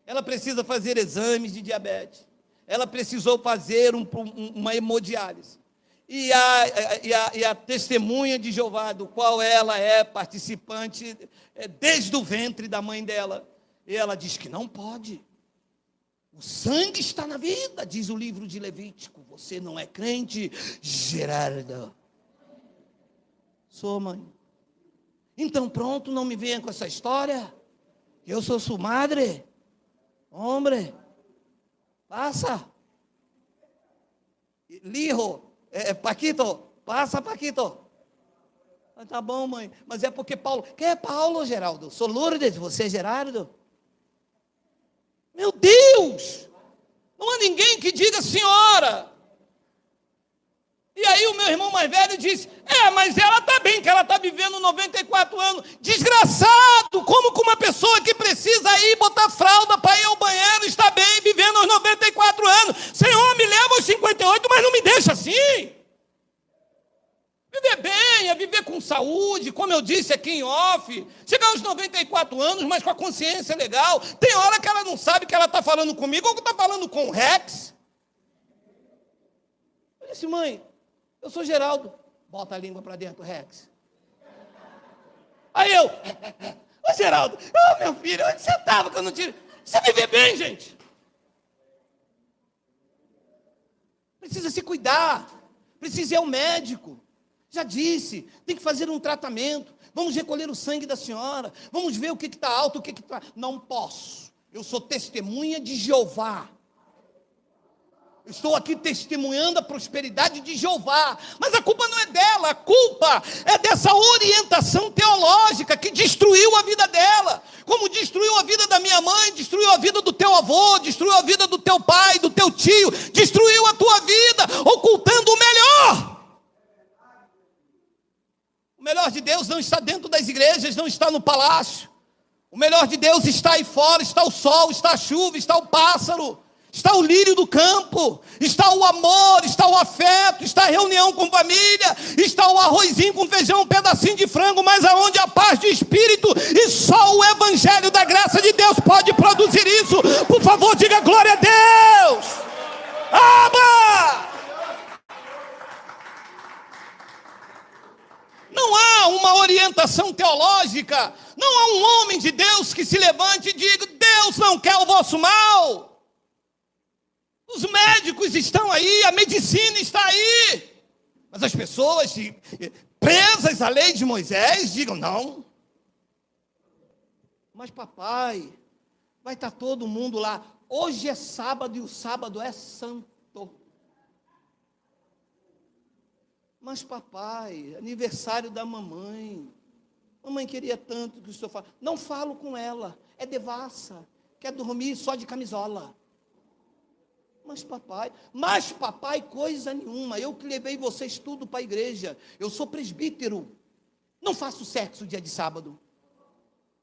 ela precisa fazer exames de diabetes, ela precisou fazer uma hemodiálise, e a testemunha de Jeová, do qual ela é participante desde o ventre da mãe dela. E ela diz que não pode. O sangue está na vida, diz o livro de Levítico. Você não é crente, Gerardo? Sou, mãe. Então pronto, não me venha com essa história. Eu sou sua madre. Homem, passa. Lijo, Paquito, passa, Paquito. Tá bom, mãe, mas é porque Paulo... Quem é Paulo, Geraldo? Sou Lourdes, você é Gerardo? Meu Deus! Não há ninguém que diga senhora. E aí o meu irmão mais velho disse, mas ela está bem, que ela está vivendo 94 anos. Desgraçado, como que uma pessoa que precisa ir botar fralda para ir ao banheiro está bem, vivendo aos 94 anos? Senhor, me leva aos 58, mas não me deixa assim. Viver bem, é viver com saúde, como eu disse aqui em off, chegar aos 94 anos, mas com a consciência legal. Tem hora que ela não sabe que ela está falando comigo ou que está falando com o Rex. Eu disse, mãe, eu sou Geraldo. Bota a língua para dentro, Rex. Aí eu, ô Geraldo, meu filho, onde você estava que eu não tive? Você viver bem, gente. Precisa se cuidar, precisa ir ao médico. Já disse, tem que fazer um tratamento. Vamos recolher o sangue da senhora. Vamos ver o que está alto, o que está... Não posso. Eu sou testemunha de Jeová. Estou aqui testemunhando a prosperidade de Jeová. Mas a culpa não é dela. A culpa é dessa orientação teológica que destruiu a vida dela. Como destruiu a vida da minha mãe, destruiu a vida do teu avô, destruiu a vida do teu pai, do teu tio, destruiu a tua vida, ocultando o melhor. O melhor de Deus não está dentro das igrejas, não está no palácio. O melhor de Deus está aí fora, está o sol, está a chuva, está o pássaro, está o lírio do campo, está o amor, está o afeto, está a reunião com família, está o arrozinho com feijão, um pedacinho de frango, mas aonde a paz de espírito e só o evangelho da graça de Deus pode produzir isso. Por favor, diga glória a Deus. Aba! Não há uma orientação teológica, não há um homem de Deus que se levante e diga, Deus não quer o vosso mal. Os médicos estão aí, a medicina está aí. Mas as pessoas presas à lei de Moisés digam, não. Mas papai, vai estar todo mundo lá. Hoje é sábado e o sábado é santo. Mas papai, aniversário da mamãe. Mamãe queria tanto que o senhor fala. Não falo com ela, é devassa. Quer dormir só de camisola. Mas papai, coisa nenhuma. Eu que levei vocês tudo para a igreja. Eu sou presbítero. Não faço sexo dia de sábado.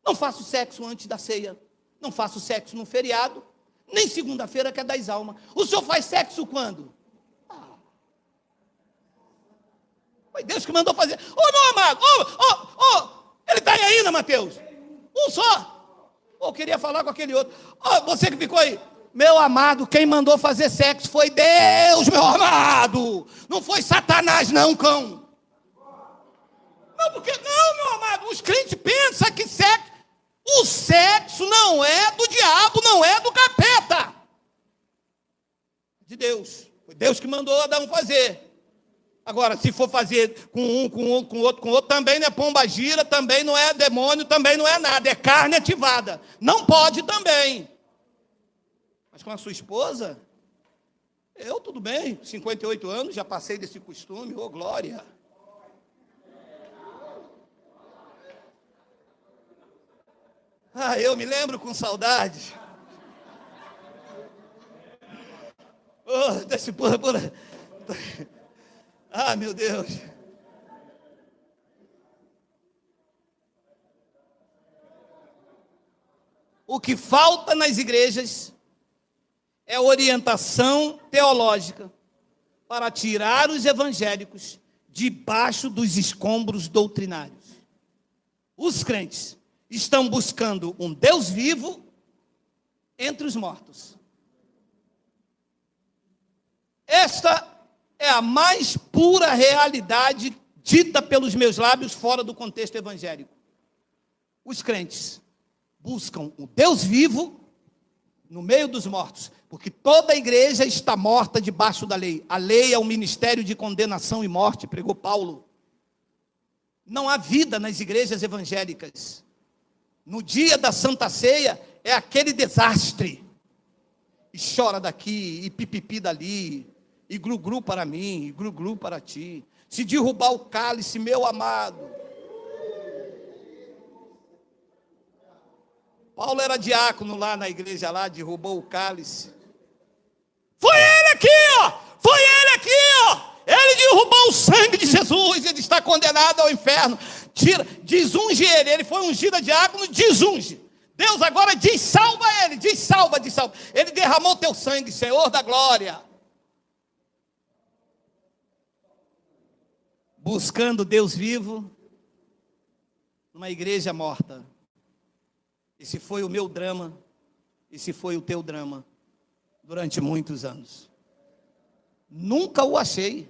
Não faço sexo antes da ceia. Não faço sexo no feriado. Nem segunda-feira que é das almas. O senhor faz sexo quando? Foi Deus que mandou fazer. Ô, meu amado, ele está aí ainda, Mateus? Um só. Eu queria falar com aquele outro. Você que ficou aí. Meu amado, quem mandou fazer sexo foi Deus, meu amado. Não foi Satanás, não, cão. Não, porque não, meu amado. Os crentes pensam que o sexo não é do diabo, não é do capeta. De Deus. Foi Deus que mandou Adão fazer. Agora, se for fazer com outro, também não é pomba gira, também não é demônio, também não é nada, é carne ativada. Não pode também. Mas com a sua esposa, eu tudo bem, 58 anos, já passei desse costume, ô glória. Eu me lembro com saudade. Desse porra. Meu Deus. O que falta nas igrejas é orientação teológica para tirar os evangélicos debaixo dos escombros doutrinários. Os crentes estão buscando um Deus vivo entre os mortos. Esta é a mais pura realidade dita pelos meus lábios fora do contexto evangélico. Os crentes buscam o Deus vivo no meio dos mortos, porque toda a igreja está morta debaixo da lei. A lei é um ministério de condenação e morte, pregou Paulo. Não há vida nas igrejas evangélicas. No dia da Santa Ceia é aquele desastre. E chora daqui, e pipipi dali, e glu-glu para mim, e glu-glu para ti. Se derrubar o cálice, meu amado. Paulo era diácono lá na igreja, lá, derrubou o cálice. Foi ele aqui, ó! Foi ele aqui, ó! Ele derrubou o sangue de Jesus, ele está condenado ao inferno. Desunge ele foi ungido a diácono, desunge. Deus agora diz, salva ele, diz salva, diz salva. Ele derramou teu sangue, Senhor da glória. Buscando Deus vivo, numa igreja morta. Esse foi o meu drama, esse foi o teu drama, durante muitos anos. Nunca o achei.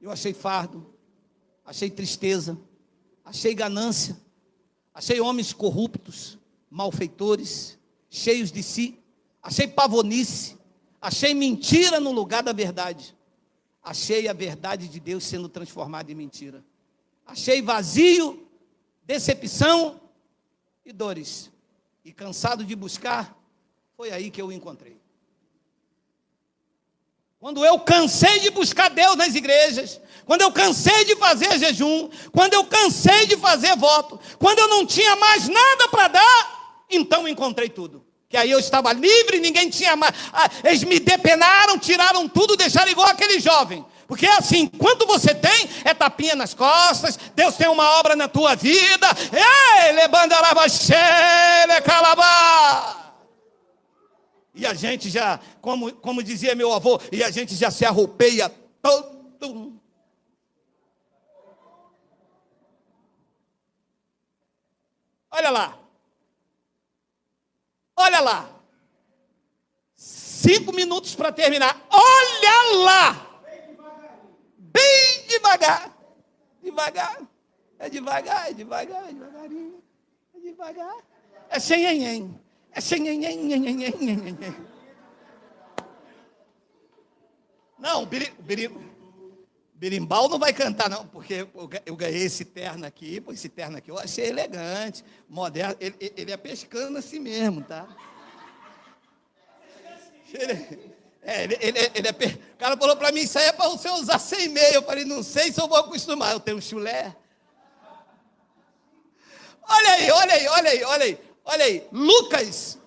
Eu achei fardo, achei tristeza, achei ganância, achei homens corruptos, malfeitores, cheios de si, achei pavonice, achei mentira no lugar da verdade, achei a verdade de Deus sendo transformada em mentira, achei vazio, decepção e dores, e cansado de buscar, foi aí que eu o encontrei. Quando eu cansei de buscar Deus nas igrejas, quando eu cansei de fazer jejum, quando eu cansei de fazer voto, quando eu não tinha mais nada para dar, então encontrei tudo. Que aí eu estava livre, ninguém tinha mais. Eles me depenaram, tiraram tudo, deixaram igual aquele jovem. Porque é assim, quando você tem, é tapinha nas costas, Deus tem uma obra na tua vida. Ei, lebandarabachele, calabá. E a gente já, como dizia meu avô, e a gente já se arroupeia todo. Olha lá. Olha lá. 5 minutos para terminar. Olha lá. Bem devagar. Devagar. É devagar, é devagar, é devagarinho. É devagar. É sem. É sem. Não, berimbau não vai cantar, não, porque eu ganhei esse terno aqui, esse terno aqui eu achei elegante, moderno, ele é pescando assim mesmo, tá? O cara falou para mim, isso aí é para você usar sem meia. Eu falei, não sei se eu vou acostumar, eu tenho um chulé. Olha aí, Lucas,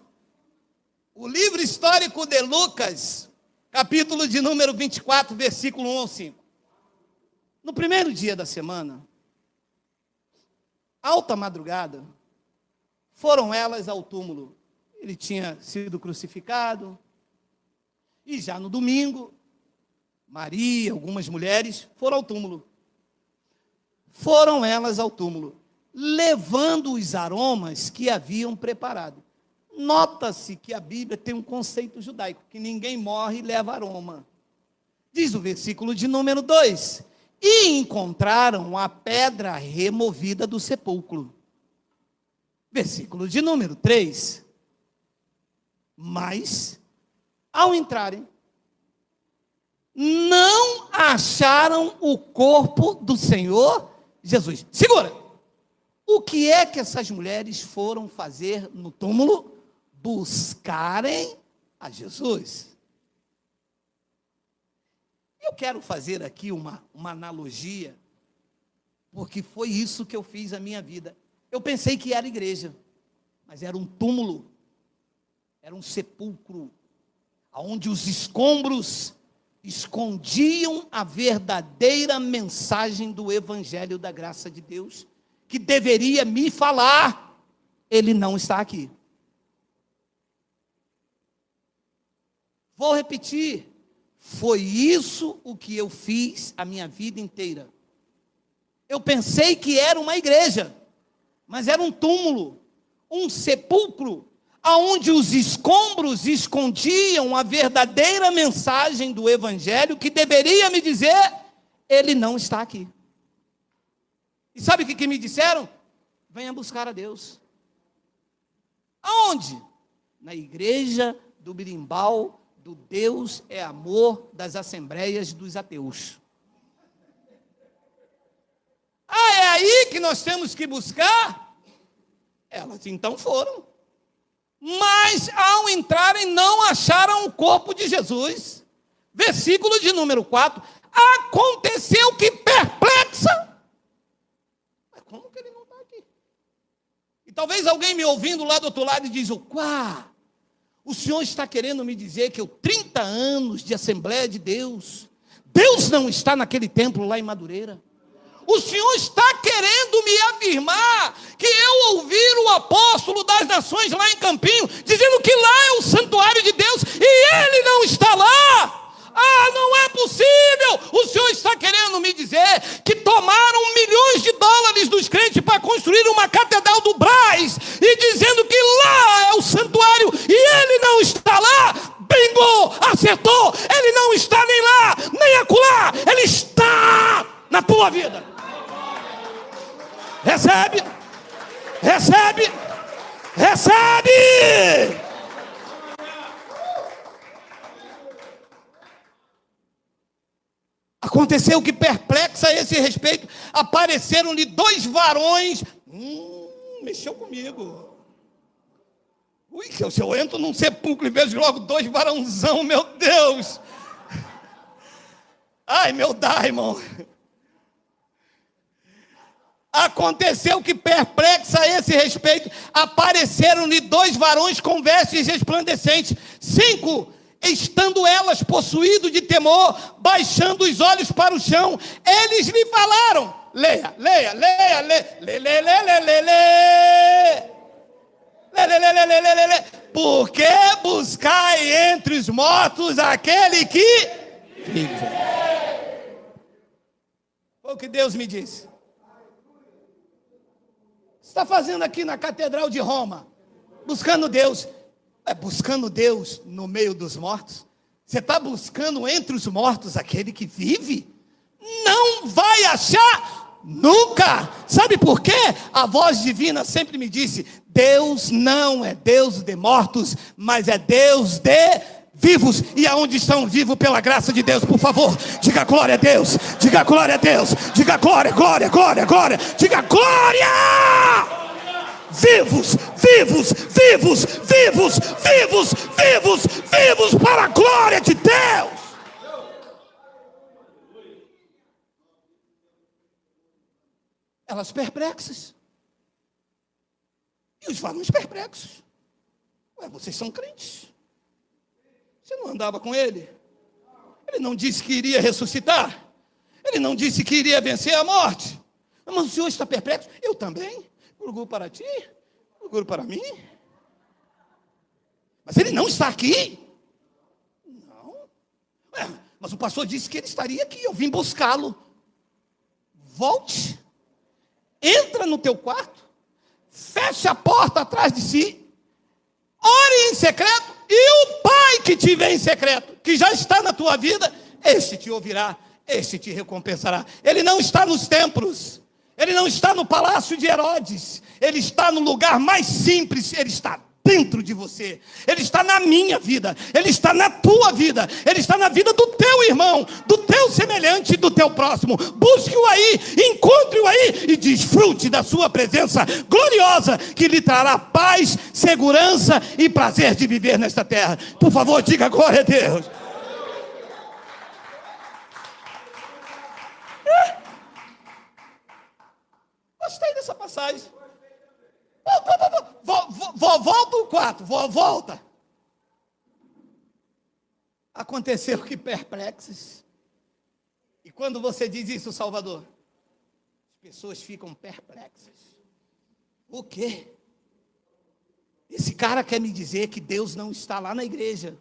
o livro histórico de Lucas, capítulo de número 24, versículo 1 ao 5. No primeiro dia da semana, alta madrugada, foram elas ao túmulo. Ele tinha sido crucificado, e já no domingo, Maria, algumas mulheres, foram ao túmulo. Foram elas ao túmulo, levando os aromas que haviam preparado. Nota-se que a Bíblia tem um conceito judaico, que ninguém morre e leva aroma. Diz o versículo de número 2, e encontraram a pedra removida do sepulcro. Versículo de número 3, mas, ao entrarem, não acharam o corpo do Senhor Jesus. Segura! O que é que essas mulheres foram fazer no túmulo? Buscarem a Jesus. Eu quero fazer aqui uma analogia, porque foi isso que eu fiz na minha vida. Eu pensei que era igreja, mas era um túmulo, era um sepulcro, onde os escombros escondiam a verdadeira mensagem do Evangelho da graça de Deus, que deveria me falar. Ele não está aqui. Vou repetir, foi isso o que eu fiz a minha vida inteira. Eu pensei que era uma igreja, mas era um túmulo, um sepulcro, aonde os escombros escondiam a verdadeira mensagem do Evangelho, que deveria me dizer, ele não está aqui. E sabe o que me disseram? Venha buscar a Deus. Aonde? Na igreja do Birimbau, do Deus é Amor das Assembleias dos Ateus. Ah, é aí que nós temos que buscar? Elas então foram. Mas ao entrarem não acharam o corpo de Jesus. Versículo de número 4. Aconteceu que perplexa. Mas como que ele não está aqui? E talvez alguém me ouvindo lá do outro lado e diz, o senhor está querendo me dizer que eu 30 anos de Assembleia de Deus, Deus não está naquele templo lá em Madureira? O senhor está querendo me afirmar que eu ouvi o apóstolo das nações lá em Campinho, dizendo que lá é o santuário de Deus, e ele não está lá? Ah, não é possível! O senhor está querendo me dizer que tomaram milhões de dólares dos crentes para construir uma catedral do Brás, e dizendo que lá é o santuário, e ele não está lá? Bingo! Acertou! Ele não está nem lá, nem acolá, ele está na tua vida. Recebe, recebe, recebe. Aconteceu que perplexa a esse respeito, apareceram-lhe 2 varões, mexeu comigo. Ui, que se eu entro num sepulcro e vejo logo 2 varãozão, meu Deus. Ai, meu Daimon. Aconteceu que perplexa a esse respeito, apareceram-lhe 2 varões com vestes resplandecentes. 5, estando elas possuídas de temor, baixando os olhos para o chão, eles lhe falaram, leia, por que buscai entre os mortos aquele que vive? Foi o que Deus me disse. Está fazendo aqui na Catedral de Roma, buscando Deus. Buscando Deus no meio dos mortos? Você está buscando entre os mortos aquele que vive? Não vai achar nunca. Sabe por quê? A voz divina sempre me disse, Deus não é Deus de mortos, mas é Deus de vivos. E aonde estão vivos pela graça de Deus? Por favor, diga glória a Deus, diga glória a Deus, diga glória, glória, glória, glória, diga glória! Vivos, vivos, vivos, vivos, vivos, vivos, vivos para a glória de Deus. Elas perplexas. E os varões perplexos. Vocês são crentes. Você não andava com ele? Ele não disse que iria ressuscitar. Ele não disse que iria vencer a morte. Mas o senhor está perplexo? Eu também. Orgulho para ti, orgulho para mim. Mas ele não está aqui? Não. Mas o pastor disse que ele estaria aqui, eu vim buscá-lo. Volte, entra no teu quarto, fecha a porta atrás de si, ore em secreto, e o Pai que te vê em secreto, que já está na tua vida, este te ouvirá, este te recompensará. Ele não está nos templos. Ele não está no palácio de Herodes, ele está no lugar mais simples, ele está dentro de você, ele está na minha vida, ele está na tua vida, ele está na vida do teu irmão, do teu semelhante, do teu próximo. Busque-o aí, encontre-o aí e desfrute da sua presença gloriosa, que lhe trará paz, segurança e prazer de viver nesta terra. Por favor, diga glória a Deus. Gostei dessa passagem. Volta o 4, volta. Aconteceu que perplexos. E quando você diz isso, Salvador, as pessoas ficam perplexas. O quê? Esse cara quer me dizer que Deus não está lá na igreja.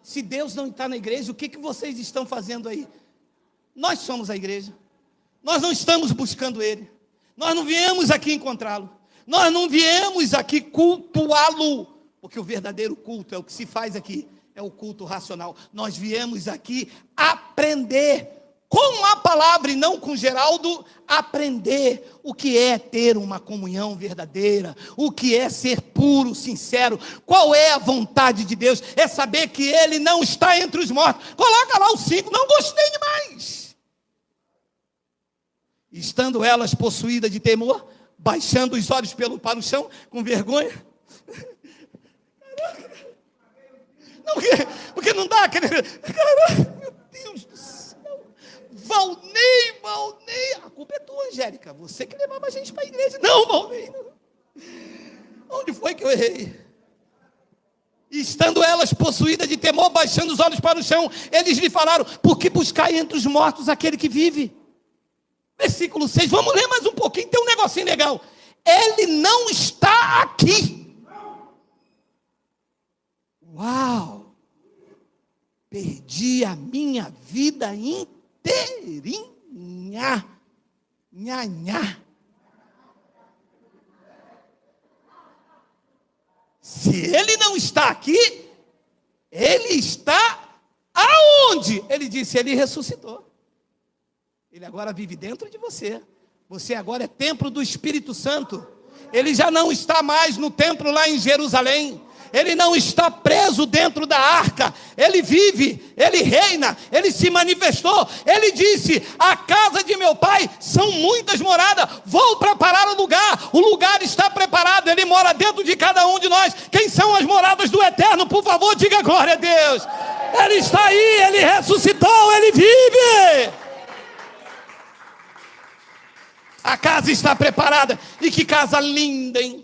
Se Deus não está na igreja, o que vocês estão fazendo aí? Nós somos a igreja. Nós não estamos buscando Ele. Nós não viemos aqui encontrá-lo. Nós não viemos aqui cultuá-lo, porque o verdadeiro culto é o que se faz aqui, é o culto racional. Nós viemos aqui aprender com a palavra e não com Geraldo, aprender o que é ter uma comunhão verdadeira, o que é ser puro, sincero, qual é a vontade de Deus, é saber que Ele não está entre os mortos. Coloca lá o 5, não gostei demais. Estando elas possuídas de temor, baixando os olhos para o chão, com vergonha. Não, porque não dá aquele... Caraca, meu Deus do céu. Valnei, a culpa é tua, Angélica. Você que levava a gente para a igreja. Não, Valnei. Onde foi que eu errei? E estando elas possuídas de temor, baixando os olhos para o chão, eles lhe falaram: por que buscai entre os mortos aquele que vive? Versículo 6, vamos ler mais um pouquinho, tem um negocinho legal. Ele não está aqui. Uau! Perdi a minha vida inteirinha. Nha. Se ele não está aqui, ele está aonde? Ele disse, ele ressuscitou. Ele agora vive dentro de você. Você agora é templo do Espírito Santo. Ele já não está mais no templo lá em Jerusalém. Ele não está preso dentro da arca. Ele vive, ele reina, ele se manifestou. Ele disse, a casa de meu pai são muitas moradas. Vou preparar o lugar está preparado. Ele mora dentro de cada um de nós. Quem são as moradas do Eterno? Por favor, diga glória a Deus. Ele está aí, ele ressuscitou, ele vive. A casa está preparada. E que casa linda, hein?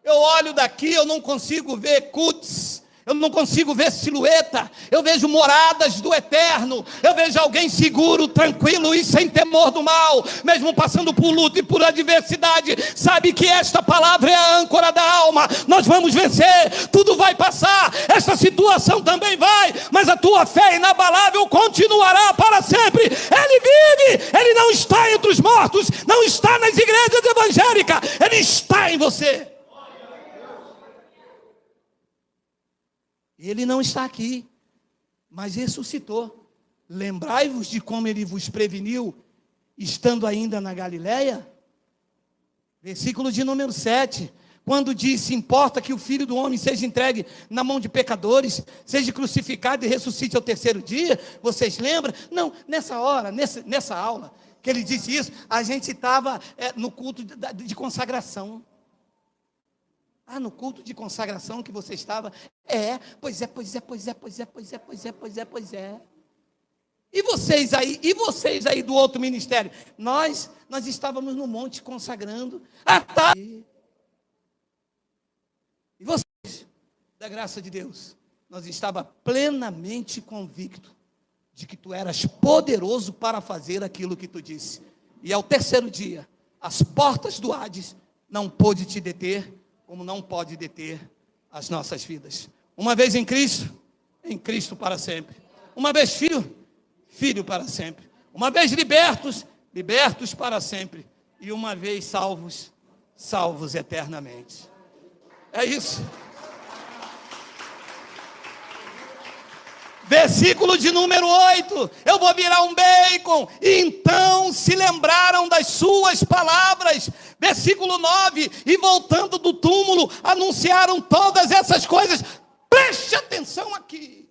Eu olho daqui, eu não consigo ver cuts, eu não consigo ver silhueta. Eu vejo moradas do Eterno. Eu vejo alguém seguro, tranquilo e sem temor do mal, mesmo passando por luta e por adversidade. Sabe que esta palavra é a âncora da alma. Nós vamos vencer, tudo vai passar, esta situação também vai, mas a tua fé inabalável continuará para sempre. Ele vive, ele não está entre os mortos, não está nas igrejas evangélicas, ele está em você. Ele não está aqui, mas ressuscitou. Lembrai-vos de como ele vos preveniu, estando ainda na Galileia. Versículo de número 7. Quando disse, importa que o Filho do Homem seja entregue na mão de pecadores, seja crucificado e ressuscite ao terceiro dia. Vocês lembram? Não, nessa hora, nessa aula, que ele disse isso, a gente estava no culto de consagração. No culto de consagração que você estava. Pois é. E vocês aí do outro ministério? Nós estávamos no monte consagrando. E vocês, da graça de Deus, nós estava plenamente convicto de que tu eras poderoso para fazer aquilo que tu disse. E ao terceiro dia, as portas do Hades não pôde te deter, como não pode deter as nossas vidas. Uma vez em Cristo para sempre. Uma vez filho para sempre. Uma vez libertos para sempre. E uma vez salvos eternamente. É isso. Versículo de número 8, eu vou virar um bacon. E então se lembraram das suas palavras. Versículo 9, e voltando do túmulo, anunciaram todas essas coisas. Preste atenção aqui.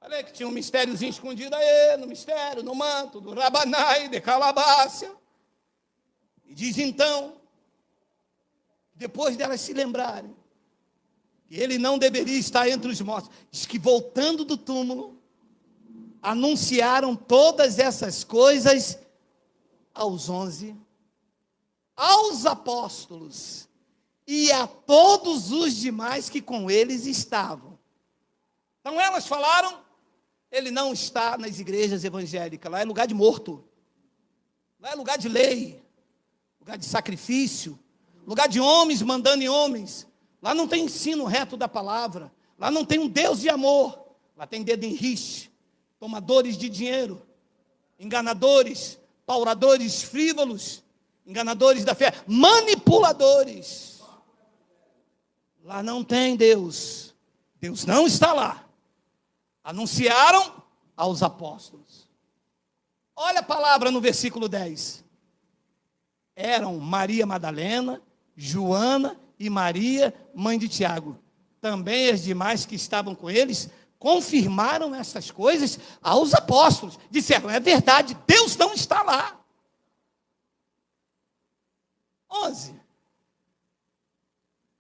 Falei que tinha um mistériozinho escondido aí, no mistério, no manto, do Rabanai, de Calabácia. E diz então, depois delas se lembrarem, que ele não deveria estar entre os mortos, diz que voltando do túmulo, anunciaram todas essas coisas aos 11, aos apóstolos e a todos os demais que com eles estavam. Então elas falaram, ele não está nas igrejas evangélicas, lá é lugar de morto, lá é lugar de lei, lugar de sacrifício, lugar de homens mandando em homens. Lá não tem ensino reto da palavra. Lá não tem um Deus de amor. Lá tem dedo em riste, tomadores de dinheiro, enganadores, pauradores frívolos, enganadores da fé, manipuladores. Lá não tem Deus. Deus não está lá. Anunciaram aos apóstolos. Olha a palavra no versículo 10. Eram Maria Madalena, Joana e Maria, mãe de Tiago. Também as demais que estavam com eles confirmaram essas coisas aos apóstolos. Disseram, é verdade, Deus não está lá. 11.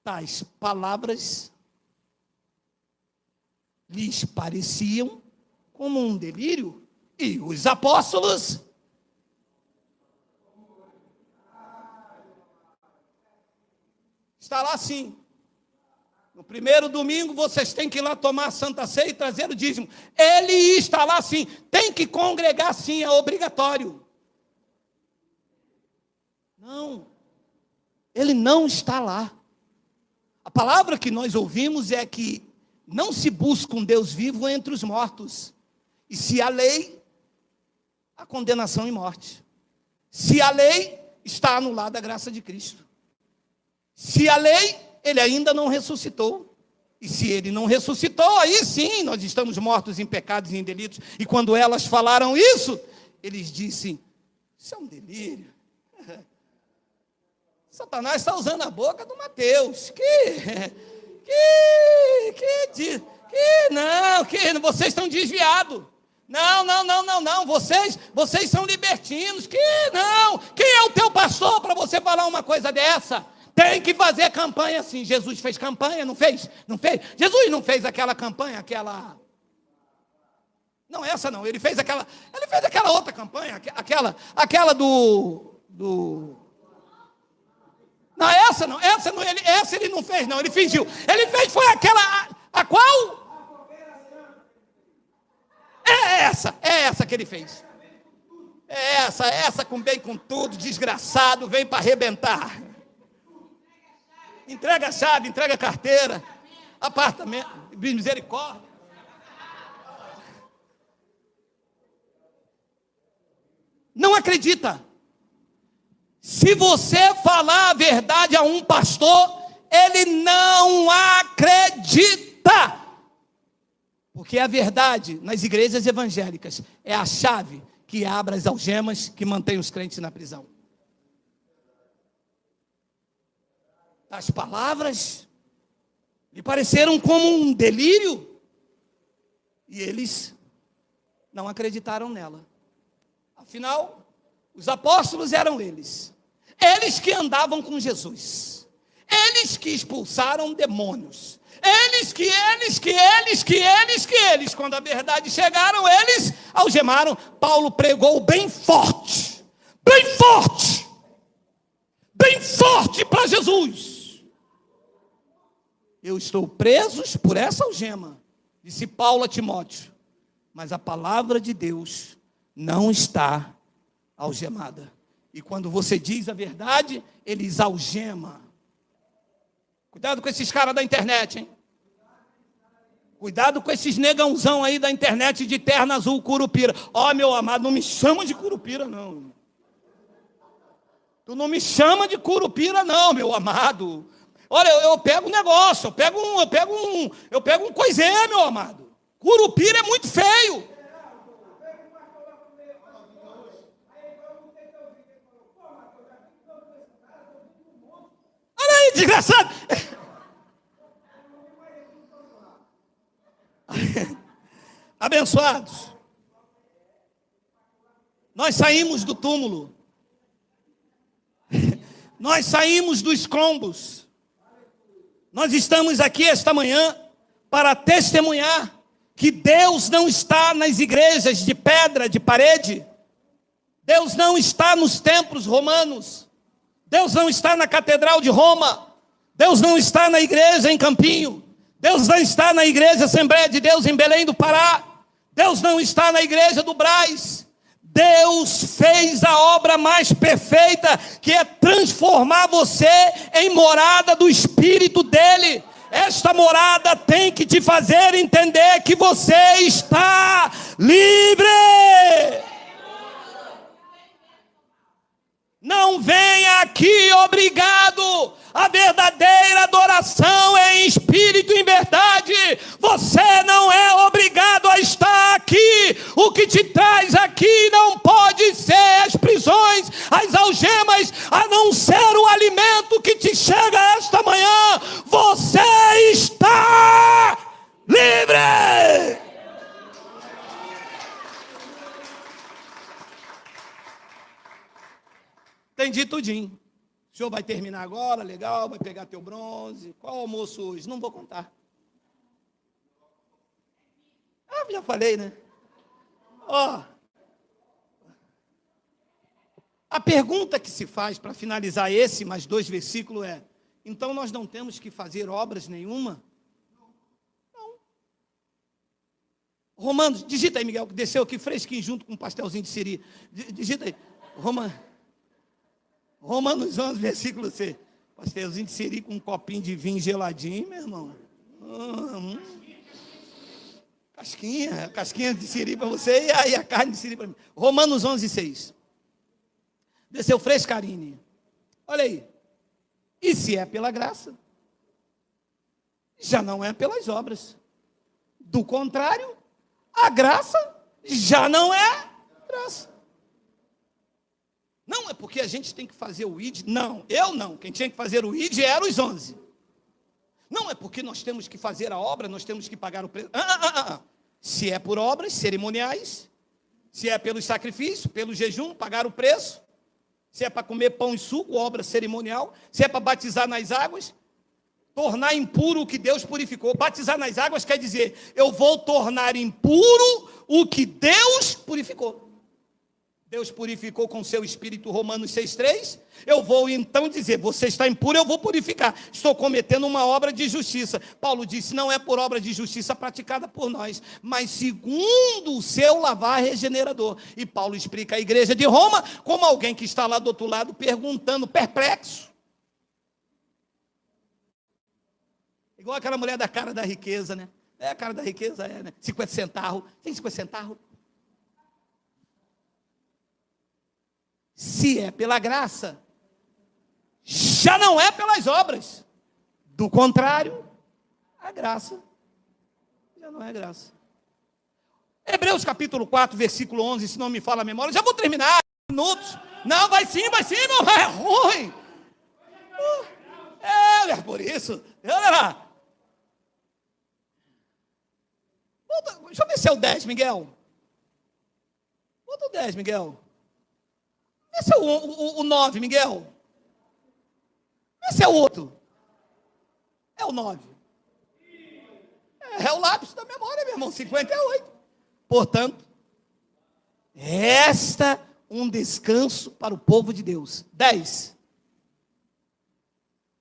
Tais palavras lhes pareciam como um delírio, e os apóstolos está lá assim. No primeiro domingo vocês têm que ir lá tomar a Santa Ceia e trazer o dízimo. Ele está lá sim, tem que congregar sim, é obrigatório. Não, ele não está lá. A palavra que nós ouvimos é que não se busca um Deus vivo entre os mortos. E se a lei, a condenação e morte. Se a lei, está anulada a graça de Cristo. Se a lei, ele ainda não ressuscitou. E se ele não ressuscitou, aí sim, nós estamos mortos em pecados e em delitos. E quando elas falaram isso, eles disseram, isso é um delírio. Satanás está usando a boca do Mateus. Vocês estão desviados. Não, vocês são libertinos. Quem é o teu pastor para você falar uma coisa dessa? Tem que fazer campanha assim. Jesus fez campanha, não fez? Não fez? Jesus não fez aquela campanha, Não, essa não, ele fez aquela outra campanha, aquela do... Não, essa ele não fez, não, ele fingiu. Ele fez, foi aquela, a qual? É essa que ele fez. É essa com tudo, desgraçado, vem para arrebentar. Entrega a chave, entrega a carteira, apartamento, misericórdia. Não acredita. Se você falar a verdade a um pastor, ele não acredita. Porque a verdade nas igrejas evangélicas é a chave que abre as algemas que mantém os crentes na prisão. As palavras lhe pareceram como um delírio e eles não acreditaram nela. Afinal, os apóstolos eram eles que andavam com Jesus, eles que expulsaram demônios, eles, quando a verdade chegaram, eles algemaram. Paulo pregou bem forte para Jesus. Eu estou preso por essa algema, disse Paulo a Timóteo, mas a palavra de Deus não está algemada. E quando você diz a verdade, eles algemam. Cuidado com esses caras da internet, hein? Cuidado com esses negãozão aí da internet de terno azul, curupira. Ó, meu amado, não me chama de curupira, não. Tu não me chama de curupira, não, meu amado. Olha, eu pego um negócio, eu pego um coisê, meu amado. Curupira é muito feio. Olha aí, desgraçado. Abençoados, nós saímos do túmulo, nós saímos dos escombros, nós estamos aqui esta manhã para testemunhar que Deus não está nas igrejas de pedra, de parede, Deus não está nos templos romanos, Deus não está na Catedral de Roma, Deus não está na igreja em Campinho, Deus não está na igreja Assembleia de Deus em Belém do Pará, Deus não está na igreja do Brás. Deus fez a obra mais perfeita, que é transformar você em morada do Espírito dele. Esta morada tem que te fazer entender que você está livre. não venha aqui obrigado. A verdadeira adoração é em espírito e em verdade. Você não é obrigado a estar aqui. O que te traz aqui não pode ser as prisões, as algemas, a não ser o alimento que te chega esta manhã. Você está livre! Entendi tudinho. O senhor vai terminar agora, legal, vai pegar teu bronze. Qual o almoço hoje? Não vou contar. Já falei, né? A pergunta que se faz para finalizar esse mais 2 versículos é: então nós não temos que fazer obras nenhuma? Não. Romanos, digita aí, Miguel, que desceu aqui fresquinho junto com um pastelzinho de siri. Digita aí. Romanos 11, versículo C. Pastelzinho de siri com um copinho de vinho geladinho, meu irmão. Casquinha de siri para você e aí a carne de siri para mim. Romanos 11, 6. Desceu frescarine. Olha aí. E se é pela graça, já não é pelas obras. Do contrário, a graça já não é graça. Não é porque a gente tem que fazer o ID. Não, eu não. Quem tinha que fazer o ID eram os 11. Não é porque nós temos que fazer a obra, nós temos que pagar o preço. Se é por obras cerimoniais, se é pelo sacrifício, pelo jejum, pagar o preço, se é para comer pão e suco, obra cerimonial, se é para batizar nas águas, tornar impuro o que Deus purificou. Batizar nas águas quer dizer, eu vou tornar impuro o que Deus purificou. Deus purificou com seu Espírito, Romanos 6,3. Eu vou então dizer, você está impuro, eu vou purificar. Estou cometendo uma obra de justiça. Paulo disse, não é por obra de justiça praticada por nós, mas segundo o seu lavar regenerador. E Paulo explica a igreja de Roma como alguém que está lá do outro lado perguntando, perplexo. Igual aquela mulher da cara da riqueza, né? A cara da riqueza, né? 50 centavos. Tem 50 centavos? Se é pela graça, já não é pelas obras. Do contrário, a graça já não é graça. Hebreus capítulo 4, versículo 11, se não me fala a memória, já vou terminar, minutos. Não, vai sim, meu irmão, é ruim. É por isso. Olha lá. Deixa eu ver se é o 10, Miguel. Bota o 10, Miguel. Esse é o 9, Miguel. Esse é o outro. É o 9. É o lápis da memória, meu irmão. 58. Portanto, resta um descanso para o povo de Deus. 10.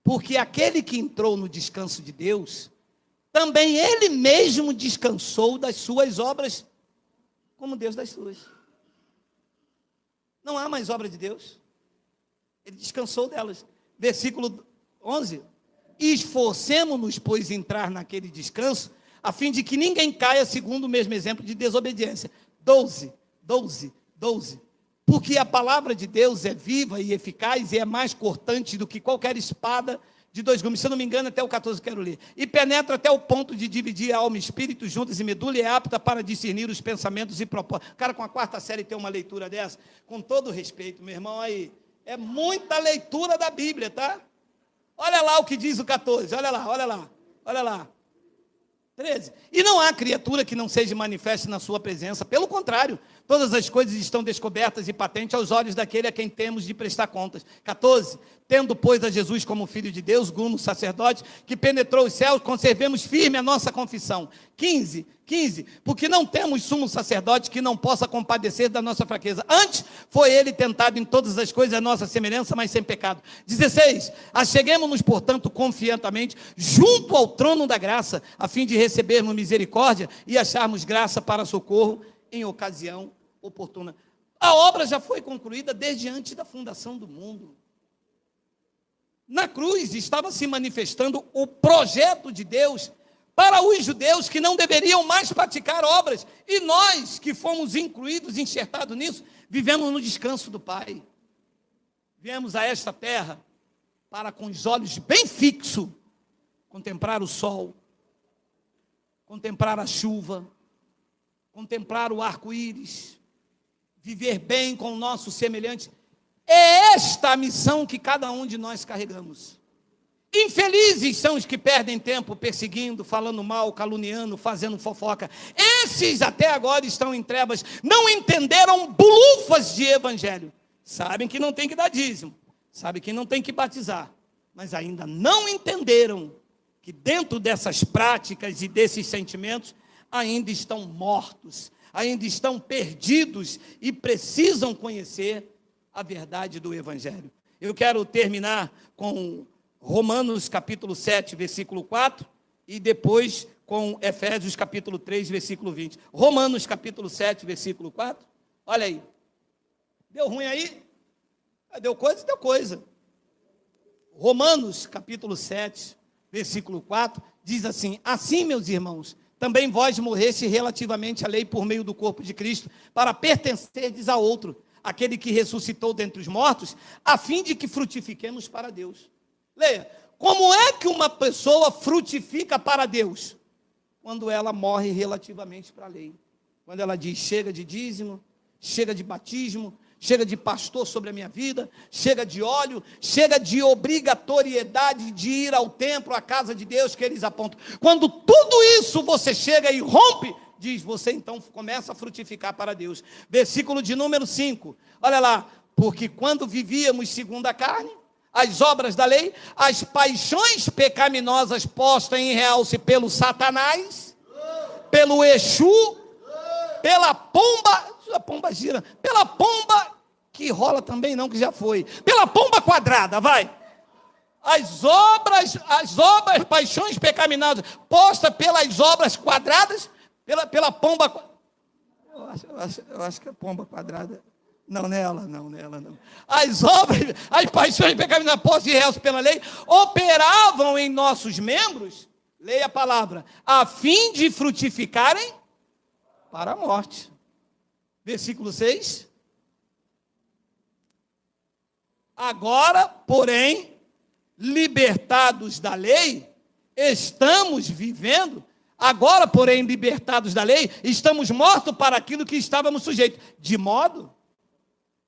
Porque aquele que entrou no descanso de Deus, também ele mesmo descansou das suas obras, como Deus das suas. Não há mais obra de Deus. Ele descansou delas. Versículo 11. Esforcemo-nos, pois, entrar naquele descanso, a fim de que ninguém caia segundo o mesmo exemplo de desobediência. 12. Porque a palavra de Deus é viva e eficaz e é mais cortante do que qualquer espada de 2 gumes. Se eu não me engano, até o 14 eu quero ler. E penetra até o ponto de dividir a alma e espírito, juntas e medula, e é apta para discernir os pensamentos e propósitos. Cara, com a 4ª série tem uma leitura dessa, com todo respeito, meu irmão, aí, é muita leitura da Bíblia, tá? Olha lá o que diz o 14, olha lá. 13. E não há criatura que não seja manifeste na sua presença, pelo contrário, todas as coisas estão descobertas e patentes aos olhos daquele a quem temos de prestar contas. 14. Tendo, pois, a Jesus como Filho de Deus, gumo sacerdote, que penetrou os céus, conservemos firme a nossa confissão. 15. Porque não temos sumo sacerdote que não possa compadecer da nossa fraqueza. Antes, foi ele tentado em todas as coisas a nossa semelhança, mas sem pecado. 16. Acheguemo-nos, portanto, confiantemente, junto ao trono da graça, a fim de recebermos misericórdia e acharmos graça para socorro em ocasião oportuna. A obra já foi concluída desde antes da fundação do mundo. Na cruz estava se manifestando o projeto de Deus para os judeus que não deveriam mais praticar obras. E nós, que fomos incluídos, enxertados nisso, vivemos no descanso do Pai. Viemos a esta terra para, com os olhos bem fixos, contemplar o sol, contemplar a chuva, contemplar o arco-íris, viver bem com o nosso semelhante. É esta a missão que cada um de nós carregamos. Infelizes são os que perdem tempo perseguindo, falando mal, caluniando, fazendo fofoca. Esses até agora estão em trevas, não entenderam bulufas de evangelho. Sabem que não tem que dar dízimo, sabem que não tem que batizar, mas ainda não entenderam que dentro dessas práticas e desses sentimentos ainda estão mortos, ainda estão perdidos e precisam conhecer a verdade do evangelho. Eu quero terminar com Romanos capítulo 7, versículo 4, e depois com Efésios capítulo 3, versículo 20. Romanos capítulo 7, versículo 4. Olha aí. Deu ruim aí? Deu coisa? Deu coisa. Romanos capítulo 7, versículo 4, diz assim: assim, meus irmãos, também vós morreste relativamente à lei por meio do corpo de Cristo, para pertencerdes a outro, aquele que ressuscitou dentre os mortos, a fim de que frutifiquemos para Deus. Leia, como é que uma pessoa frutifica para Deus? Quando ela morre relativamente para a lei. Quando ela diz, chega de dízimo, chega de batismo, chega de pastor sobre a minha vida, chega de óleo, chega de obrigatoriedade de ir ao templo, à casa de Deus que eles apontam. Quando tudo isso você chega e rompe, diz, você então começa a frutificar para Deus. Versículo de número 5, olha lá, porque quando vivíamos segundo a carne, as obras da lei, as paixões pecaminosas postas em realce pelo Satanás, pelo Exu, pela pomba, a pomba gira, pela pomba que rola também não, que já foi, pela pomba quadrada, vai. As obras, paixões pecaminosas postas pelas obras quadradas, pela pomba. Eu acho que a pomba quadrada. Não, nela não. As obras, as paixões pecaminosas postas em réus pela lei, operavam em nossos membros, leia a palavra, a fim de frutificarem para a morte. Versículo 6. Agora, porém, libertados da lei, estamos vivendo. Agora, porém, libertados da lei, estamos mortos para aquilo que estávamos sujeitos. De modo,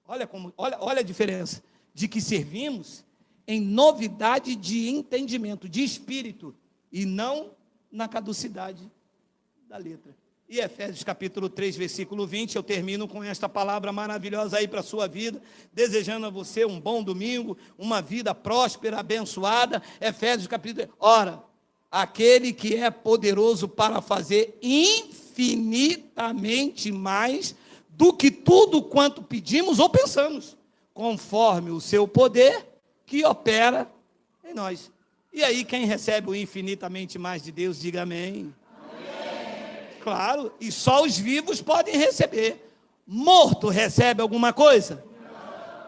olha a diferença, de que servimos em novidade de entendimento, de espírito, e não na caducidade da letra. E Efésios capítulo 3, versículo 20, eu termino com esta palavra maravilhosa aí para a sua vida, desejando a você um bom domingo, uma vida próspera, abençoada. Efésios capítulo 3, ora, aquele que é poderoso para fazer infinitamente mais do que tudo quanto pedimos ou pensamos, conforme o seu poder que opera em nós. E aí, quem recebe o infinitamente mais de Deus, diga amém. Claro, e só os vivos podem receber. Morto recebe alguma coisa?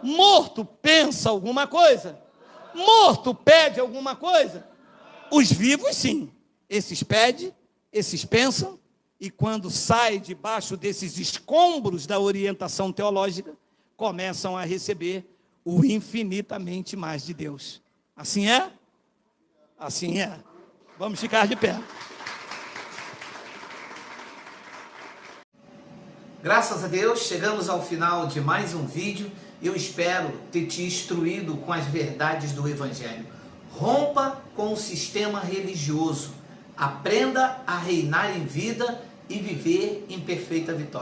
Não. Morto pensa alguma coisa? Não. Morto pede alguma coisa? Não. Os vivos sim. Esses pedem, esses pensam, e quando saem debaixo desses escombros da orientação teológica, começam a receber o infinitamente mais de Deus. Assim é? Assim é. Vamos ficar de pé. Graças a Deus, chegamos ao final de mais um vídeo. Eu espero ter te instruído com as verdades do Evangelho. Rompa com o sistema religioso. Aprenda a reinar em vida e viver em perfeita vitória.